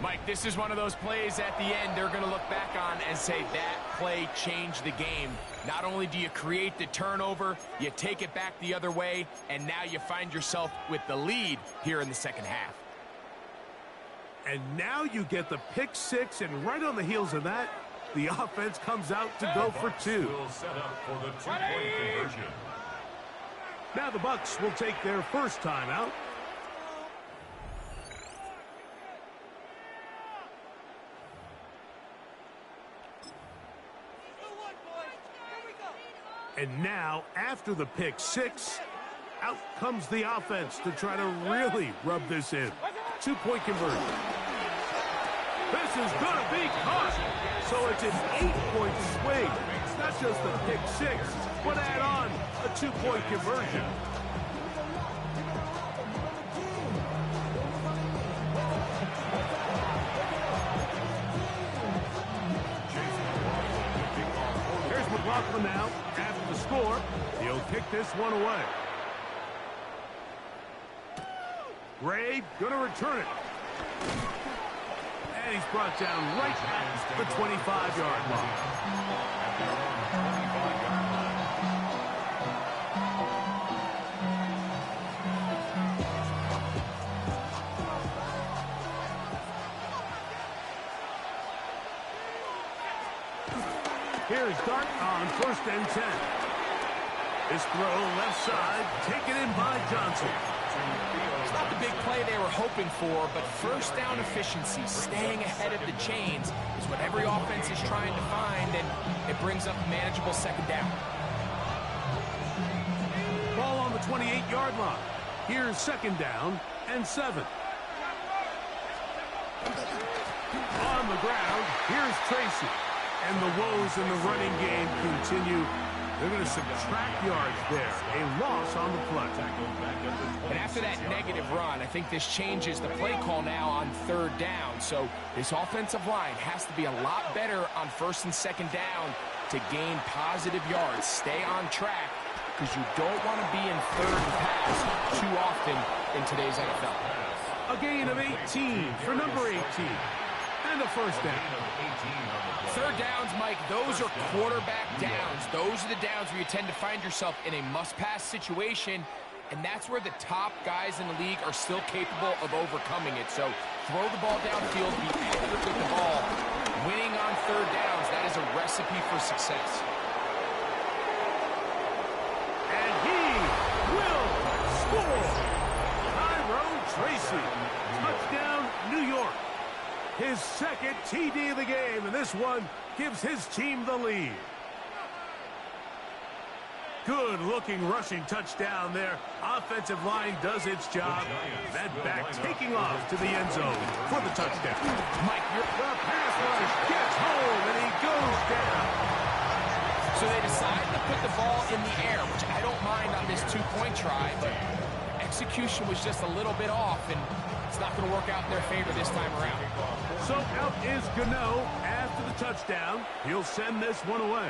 Mike, this is one of those plays at the end they're going to look back on and say that play changed the game. Not only do you create the turnover, you take it back the other way, and now you find yourself with the lead here in the 2nd half. And now you get the pick 6, and right on the heels of that, the offense comes out to go for 2. Will set up for the 2-point conversion. Now the Bucs will take their first timeout. And now, after the pick 6, out comes the offense to try to really rub this in. 2-point conversion. This is going to be caught. So it's an 8-point swing. It's not just the pick 6, but add on a 2-point conversion. Here's McLaughlin now. After the score, he'll kick this one away. Gray gonna return it. And he's brought down right at the 25-yard line. Here's Dart on 1st and 10. This throw left side, taken in by Johnson. It's not the big play they were hoping for, but first down efficiency, staying ahead of the chains, is what every offense is trying to find, and it brings up a manageable 2nd down. Ball on the 28-yard line. Here's 2nd down and 7. On the ground, here's Tracy. And the woes in the running game continue. They're going to subtract yards there. A loss on the play. And after that negative run, I think this changes the play call now on 3rd down. So this offensive line has to be a lot better on 1st and 2nd down to gain positive yards. Stay on track, because you don't want to be in 3rd and pass too often in today's NFL. A gain of 18 for number 18. And a 1st down. 3rd downs, Mike, those are quarterback downs. Those are the downs where you tend to find yourself in a must-pass situation, and that's where the top guys in the league are still capable of overcoming it. So throw the ball downfield, be accurate with the ball. Winning on 3rd downs, that is a recipe for success. And he will score! Tyrone Tracy. Touchdown, New York. His 2nd TD of the game, and this one gives his team the lead. Good-looking rushing touchdown there. Offensive line does its job. That back taking off to the end zone for the touchdown. Mike, the pass rush gets home, and he goes down. So they decide to put the ball in the air, which I don't mind on this 2-point try, but execution was just a little bit off, and it's not going to work out in their favor this time around. So out is Gano after the touchdown. He'll send this one away.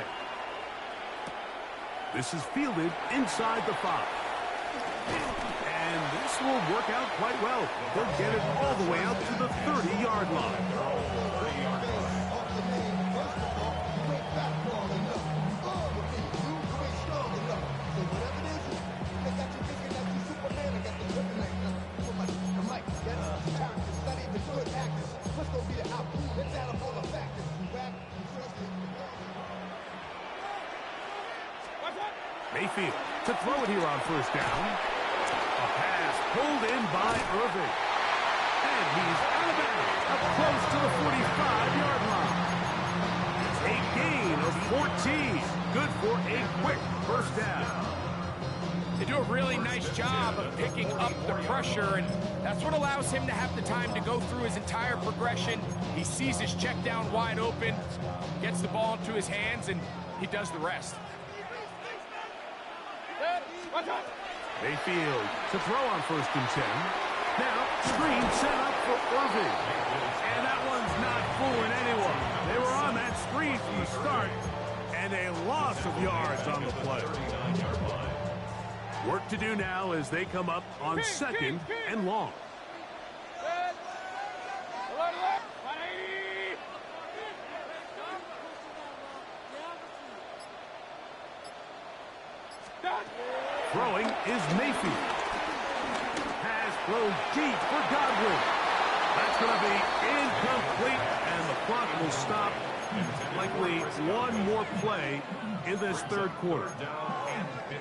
This is fielded inside the 5. And this will work out quite well. They'll get it all the way out to the 30-yard line. Mayfield to throw it here on 1st down. A pass pulled in by Irving. And he's out of bounds, up close to the 45-yard line. A gain of 14. Good for a quick 1st down. They do a really nice job of picking up the pressure, and that's what allows him to have the time to go through his entire progression. He sees his check down wide open, gets the ball into his hands, and he does the rest. Mayfield to throw on 1st and 10. Now, screen set up for Irving. And that one's not fooling anyone. They were on that screen from the start, and a loss of yards on the play. Work to do now as they come up on 2nd and long. Throwing is Mayfield. Pass thrown deep for Godwin. That's going to be incomplete, and the clock will stop. Likely one more play in this 3rd quarter.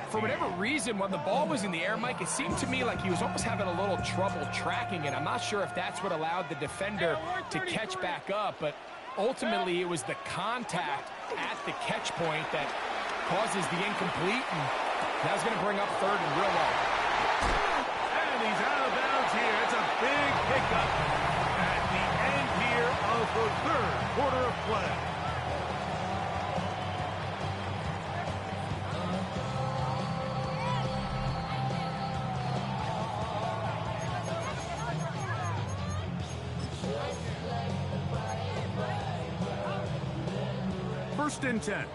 For whatever reason, when the ball was in the air, Mike, it seemed to me like he was almost having a little trouble tracking it. I'm not sure if that's what allowed the defender to catch back up, but ultimately it was the contact at the catch point that causes the incomplete, and that's going to bring up 3rd and real low. And he's out of bounds here. It's a big pickup at the end here of the 3rd quarter of play. First and 10.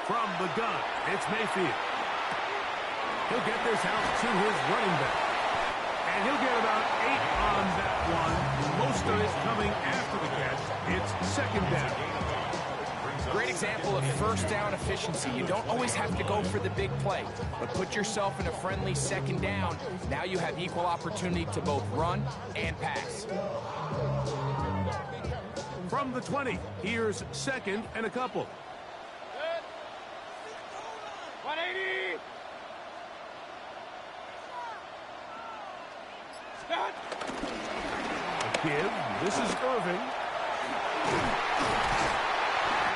From the gun, it's Mayfield. He'll get this out to his running back. And he'll get about 8 on that one. Most of it coming after the catch. It's 2nd down. Great example of first down efficiency. You don't always have to go for the big play, but put yourself in a friendly second down. Now you have equal opportunity to both run and pass. From the 20, here's second and a couple. 180. Start. A give. This is Irving.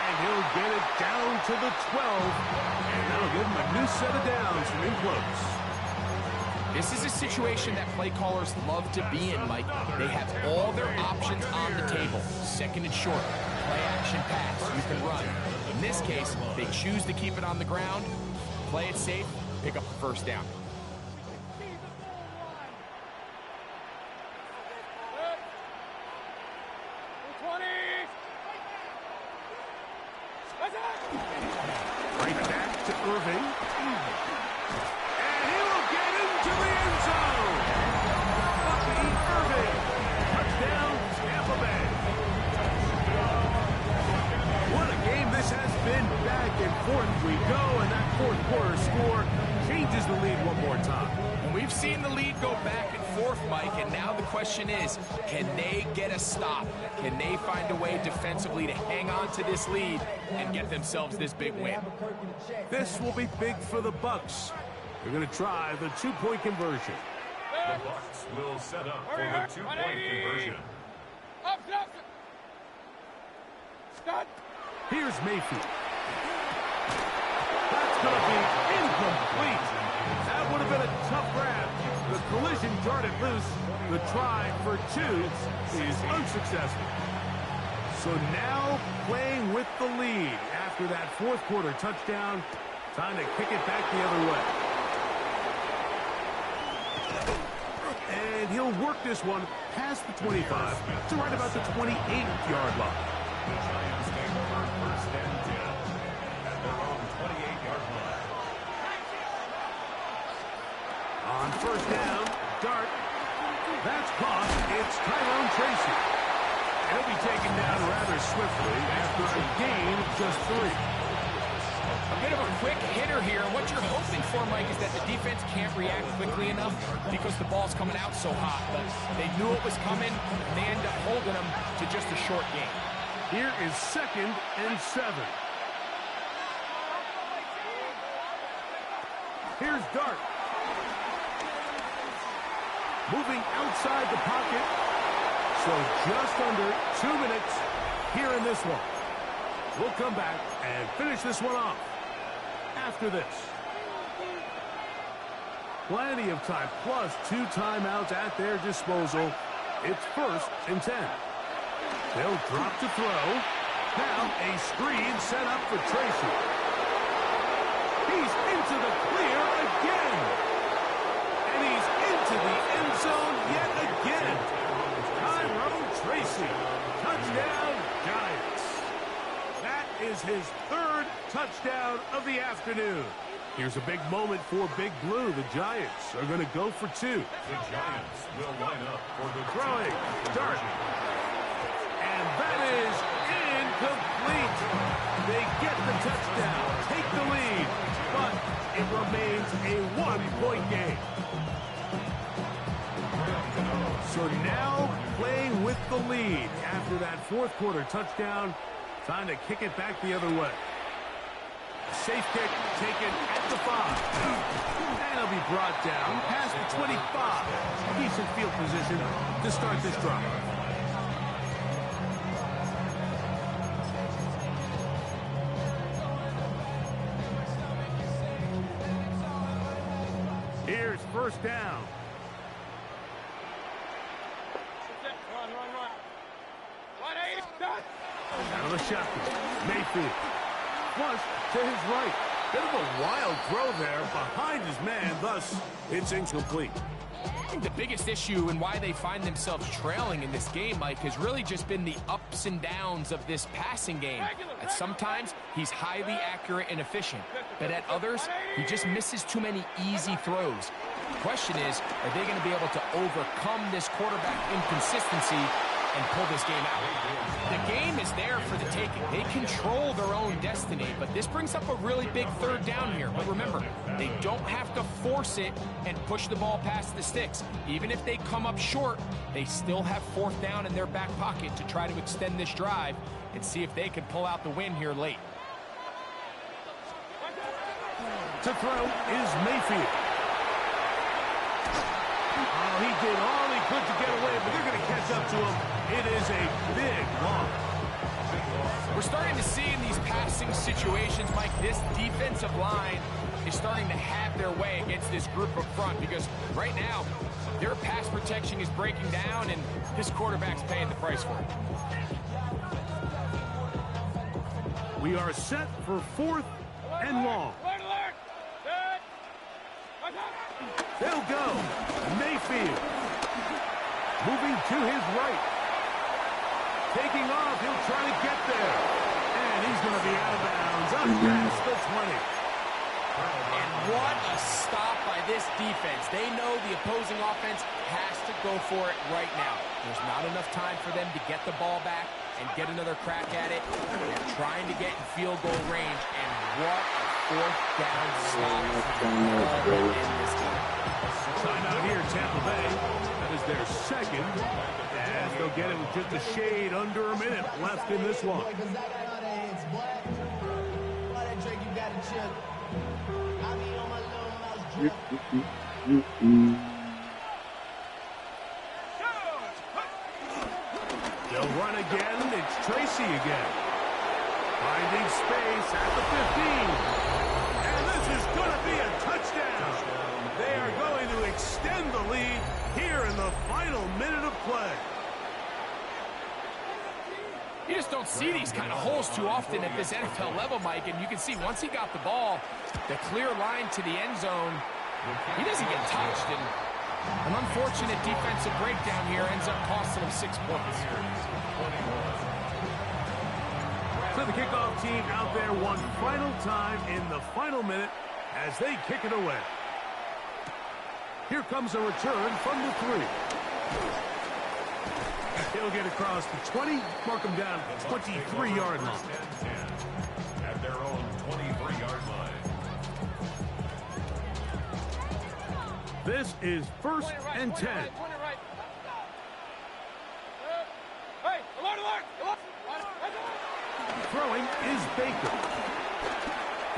And he'll get it down to the 12. And that'll give him a new set of downs from in close. This is a situation that play callers love to be in, Mike. They have all their options on the table. Second and short, play action pass, you can run. In this case, they choose to keep it on the ground, play it safe, pick up the first down. Right back to Irving. And he will get into the end zone. Bucky Irving. Touchdown, Tampa Bay. What a game this has been. Back and forth we go, and that fourth quarter score changes the lead one more time. And we've seen the lead go back and forth, Mike, and now the question is, can they get a stop? Can they find a way defensively to hang on to this lead and get themselves this big win? This will be big for the Bucks. They're going to try the two-point conversion. The Bucks will set up for the two-point conversion. Up. Start. Here's Mayfield. That's going to be incomplete. That would have been a tough grab. The collision darted loose. The try for two is unsuccessful. So now playing with the lead after that fourth quarter touchdown. Time to kick it back the other way. And he'll work this one past the 25 to right about the 28-yard line. The Giants take over first and 10 at their own 28-yard line. On first down, Dart. That's caught. It's Tyrone Tracy. He'll be taken down rather swiftly after a gain of just 3. A bit of a quick hitter here. What you're hoping for, Mike, is that the defense can't react quickly enough because the ball's coming out so hot. But they knew it was coming, and they end up holding them to just a short gain. Here is second and 7. Here's Dart. Moving outside the pocket. So just under 2 minutes here in this one. We'll come back and finish this one off after this. Plenty of time, plus 2 timeouts at their disposal. It's first and 10. They'll drop to throw. Now a screen set up for Tracy. He's into the clear again. And he's into the end zone yet again. Tyrone Tracy. Touchdown, Giants. That is his 3rd touchdown of the afternoon. Here's a big moment for Big Blue. The Giants are going to go for 2. The Giants will line up for the Throwing. Dart. And that is incomplete. They get the touchdown, take the lead, but it remains a 1-point game. So now playing with the lead after that fourth quarter touchdown. Time to kick it back the other way. Safe kick taken at the 5. And he'll be brought down past the 25. Decent field position to start this drive. Here's first down. Run. 180. Start. Out of the shotgun. Mayfield. Flush to his right. Bit of a wild throw there behind his man. Thus, it's incomplete. I think the biggest issue and why they find themselves trailing in this game, Mike, has really just been the ups and downs of this passing game. At sometimes, he's highly accurate and efficient, but at others, he just misses too many easy throws. The question is, are they going to be able to overcome this quarterback inconsistency and pull this game out. The game is there for the taking. They control their own destiny, but this brings up a really big third down here. But remember, they don't have to force it and push the ball past the sticks. Even if they come up short, they still have fourth down in their back pocket to try to extend this drive and see if they can pull out the win here late. To throw is Mayfield. Oh, he did all he could to get away, but they're going to catch up to him. It is a big loss. We're starting to see in these passing situations, Mike, this defensive line is starting to have their way against this group up front because right now, their pass protection is breaking down, and this quarterback's paying the price for it. We are set for 4th and long. They'll go. Mayfield. Moving to his right. Taking off. He'll try to get there. And he's going to be out of bounds. Up past the 20. And what a stop by this defense. They know the opposing offense has to go for it right now. There's not enough time for them to get the ball back and get another crack at it. They're trying to get in field goal range. And what a fourth down stop in this game. Timeout here, Tampa Bay. That is their second. And they'll get it with just a shade under a minute left in this one. They'll run again. It's Tracy again. Finding space at the 15. And this is going to be a touchdown. They are going to extend the lead here in the final minute of play. You just don't see these kind of holes too often at this NFL level, Mike. And you can see once he got the ball, the clear line to the end zone, he doesn't get touched. And an unfortunate defensive breakdown here ends up costing him 6 points. So the kickoff team out there one final time in the final minute as they kick it away. Here comes a return from the 3. He'll get across the 20, mark him down 23-yard line. At their own 23-yard line. This is 1st and 10. Throwing is Baker.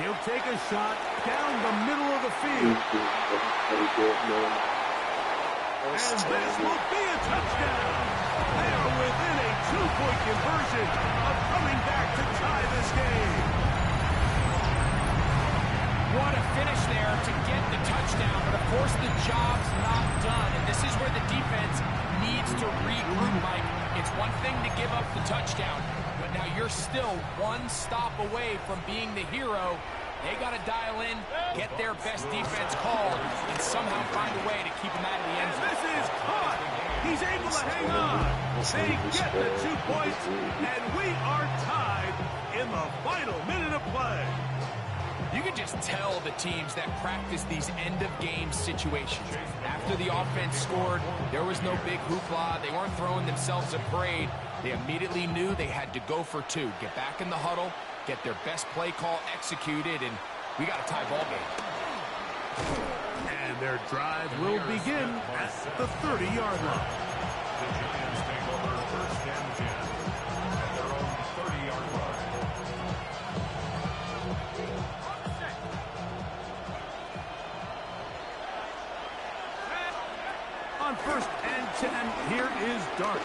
He'll take a shot down the middle of the field. And this will be a touchdown. They are within a 2-point conversion of coming back to tie this game. What a finish there to get the touchdown, but of course the job's not done, and this is where the defense needs to regroup, Mike. It's one thing to give up the touchdown, but now you're still one stop away from being the hero. They got to dial in, get their best defense called, and somehow find a way to keep them out of the end zone. This is caught. He's able to hang on. They get the 2 points, and we are tied in the final minute of play. You can just tell the teams that practice these end-of-game situations. After the offense scored, there was no big hoopla. They weren't throwing themselves a parade. They immediately knew they had to go for 2. Get back in the huddle, get their best play call executed, and we got a tie ball game. And their drive will begin at the 30-yard line. The Giants take over 1st and 10 at their own 30-yard line. On 1st and 10, here is Dart.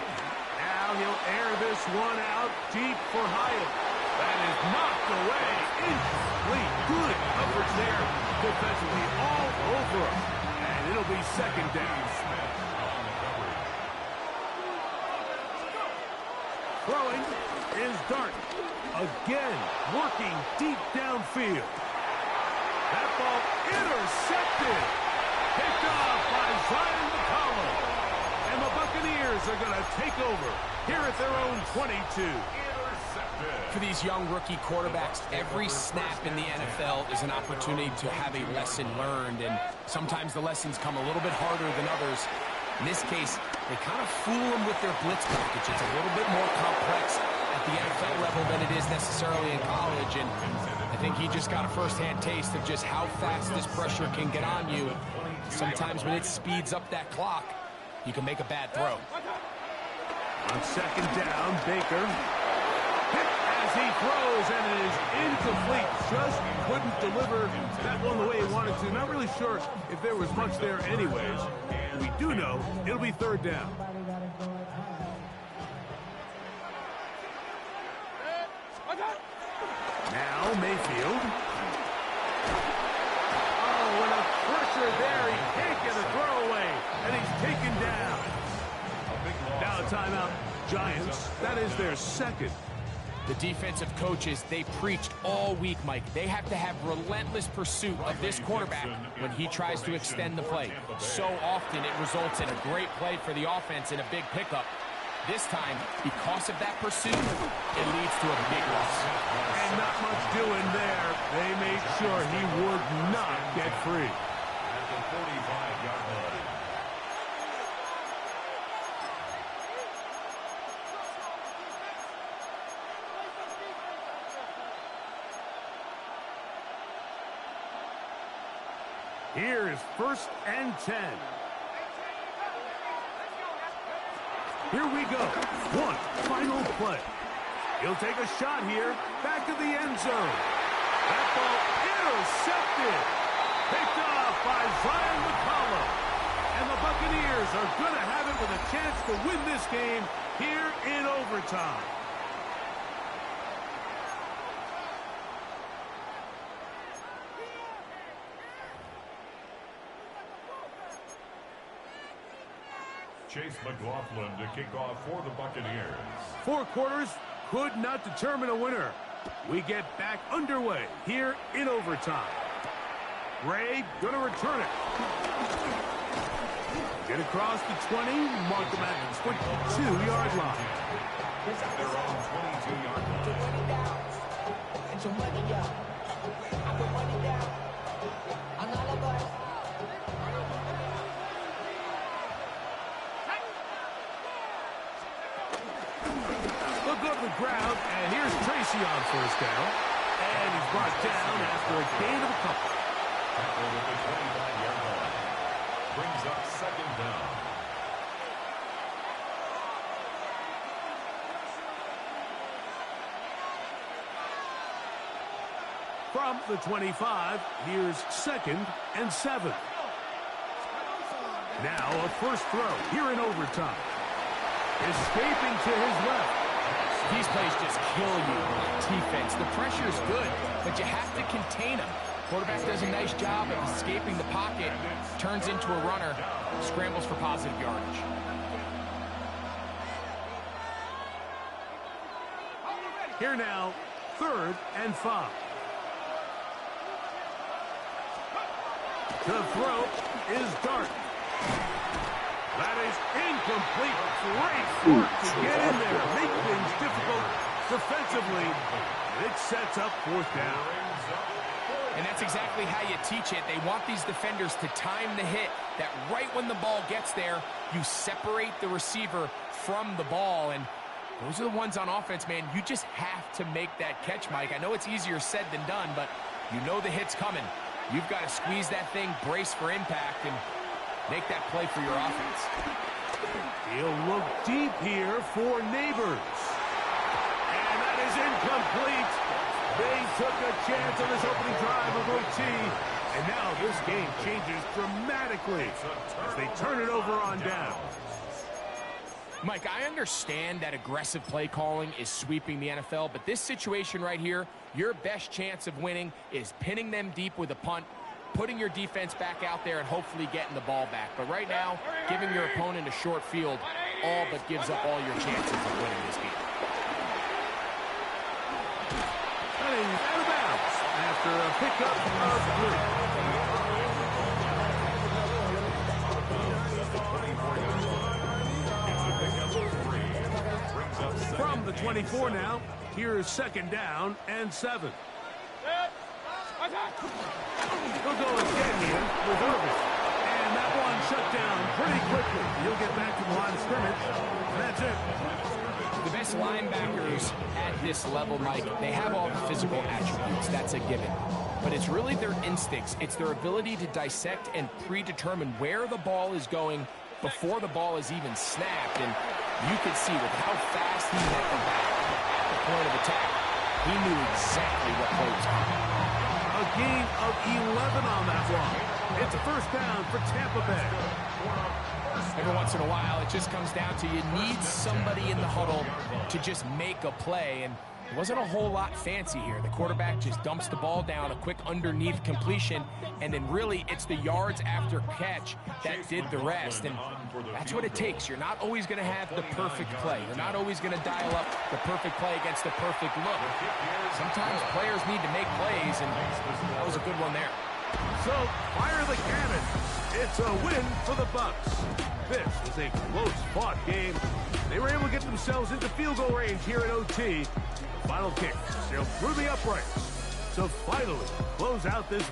Now he'll air this one out deep for Hyatt. That is knocked away. Incomplete. Good coverage there. Defensively all over him. And it'll be 2nd down. Throwing is Dart. Again, working deep downfield. That ball intercepted. Picked off by Zion McCollum. And the Buccaneers are going to take over here at their own 22. For these young rookie quarterbacks, every snap in the NFL is an opportunity to have a lesson learned, and sometimes the lessons come a little bit harder than others. In this case, they kind of fool him with their blitz package. It's a little bit more complex at the NFL level than it is necessarily in college, and I think he just got a first-hand taste of just how fast this pressure can get on you. Sometimes when it speeds up that clock, you can make a bad throw. On second down, Baker hit as he throws, and it is incomplete. Just couldn't deliver that one the way he wanted to. Not really sure if there was much there anyways. We do know it'll be third down. Now Mayfield. Oh, and a pressure there. He can't get a throwaway, and he's taken down. Now a timeout, Giants. That is their second. The defensive coaches, they preached all week, Mike. They have to have relentless pursuit of this quarterback when he tries to extend the play. So often it results in a great play for the offense and a big pickup. This time, because of that pursuit, it leads to a big loss. And not much doing there. They made sure he would not get free. At the 45-yard line. Here is 1st and 10. Here we go. One final play. He'll take a shot here. Back to the end zone. That ball intercepted. Picked off by Zion McCollum. And the Buccaneers are going to have it with a chance to win this game here in overtime. Chase McLaughlin to kick off for the Buccaneers. 4 quarters could not determine a winner. We get back underway here in overtime. Ray gonna return it. Get across the 20, mark them at the 22-yard line. At their own 22-yard They'll go to the ground, and here's Tracy on first down. And he's brought down after a gain of a couple. Tackle at the 25-yard line. Brings up second down. From the 25, here's 2nd and 7. Now a first throw here in overtime. Escaping to his left. These plays just kill you on defense. The pressure's good, but you have to contain him. Quarterback does a nice job of escaping the pocket, turns into a runner, scrambles for positive yardage. Here now, 3rd and 5. The throw is Dart. That is incomplete. Great work to get in there. Make things difficult defensively. It sets up 4th down. And that's exactly how you teach it. They want these defenders to time the hit, that right when the ball gets there, you separate the receiver from the ball. And those are the ones on offense, man. You just have to make that catch, Mike. I know it's easier said than done, but you know the hit's coming. You've got to squeeze that thing, brace for impact, and make that play for your offense. He'll look deep here for Neighbors. And that is incomplete. They took a chance on this opening drive of OT. And now this game changes dramatically as they turn it over on down. Mike, I understand that aggressive play calling is sweeping the NFL, but this situation right here, your best chance of winning is pinning them deep with a punt, putting your defense back out there, and hopefully getting the ball back. But right now, giving your opponent a short field all but gives up all your chances of winning this game. Heading out of bounds after a pickup of 3. From the 24 now, here's 2nd down and 7. We'll go again here with Irvin. And that one shut down pretty quickly. He'll get back to the line of scrimmage, and that's it. The best linebackers at this level, Mike, they have all the physical attributes. That's a given. But it's really their instincts. It's their ability to dissect and predetermine where the ball is going before the ball is even snapped. And you could see with how fast he hit the back at the point of attack, he knew exactly what play was coming. A gain of 11 on that one. It's a first down for Tampa Bay. Every once in a while, it just comes down to you need somebody in the huddle to just make a play, and it wasn't a whole lot fancy here. The quarterback just dumps the ball down, a quick underneath completion, and then really it's the yards after catch that did the rest, and that's what it takes. You're not always going to have the perfect play. You're not always going to dial up the perfect play against the perfect look. Sometimes players need to make plays, and that was a good one there. So, fire the cannon. It's a win for the Bucks. This was a close-fought game. They were able to get themselves into field goal range here at OT. The final kick sailed through the uprights to finally close out this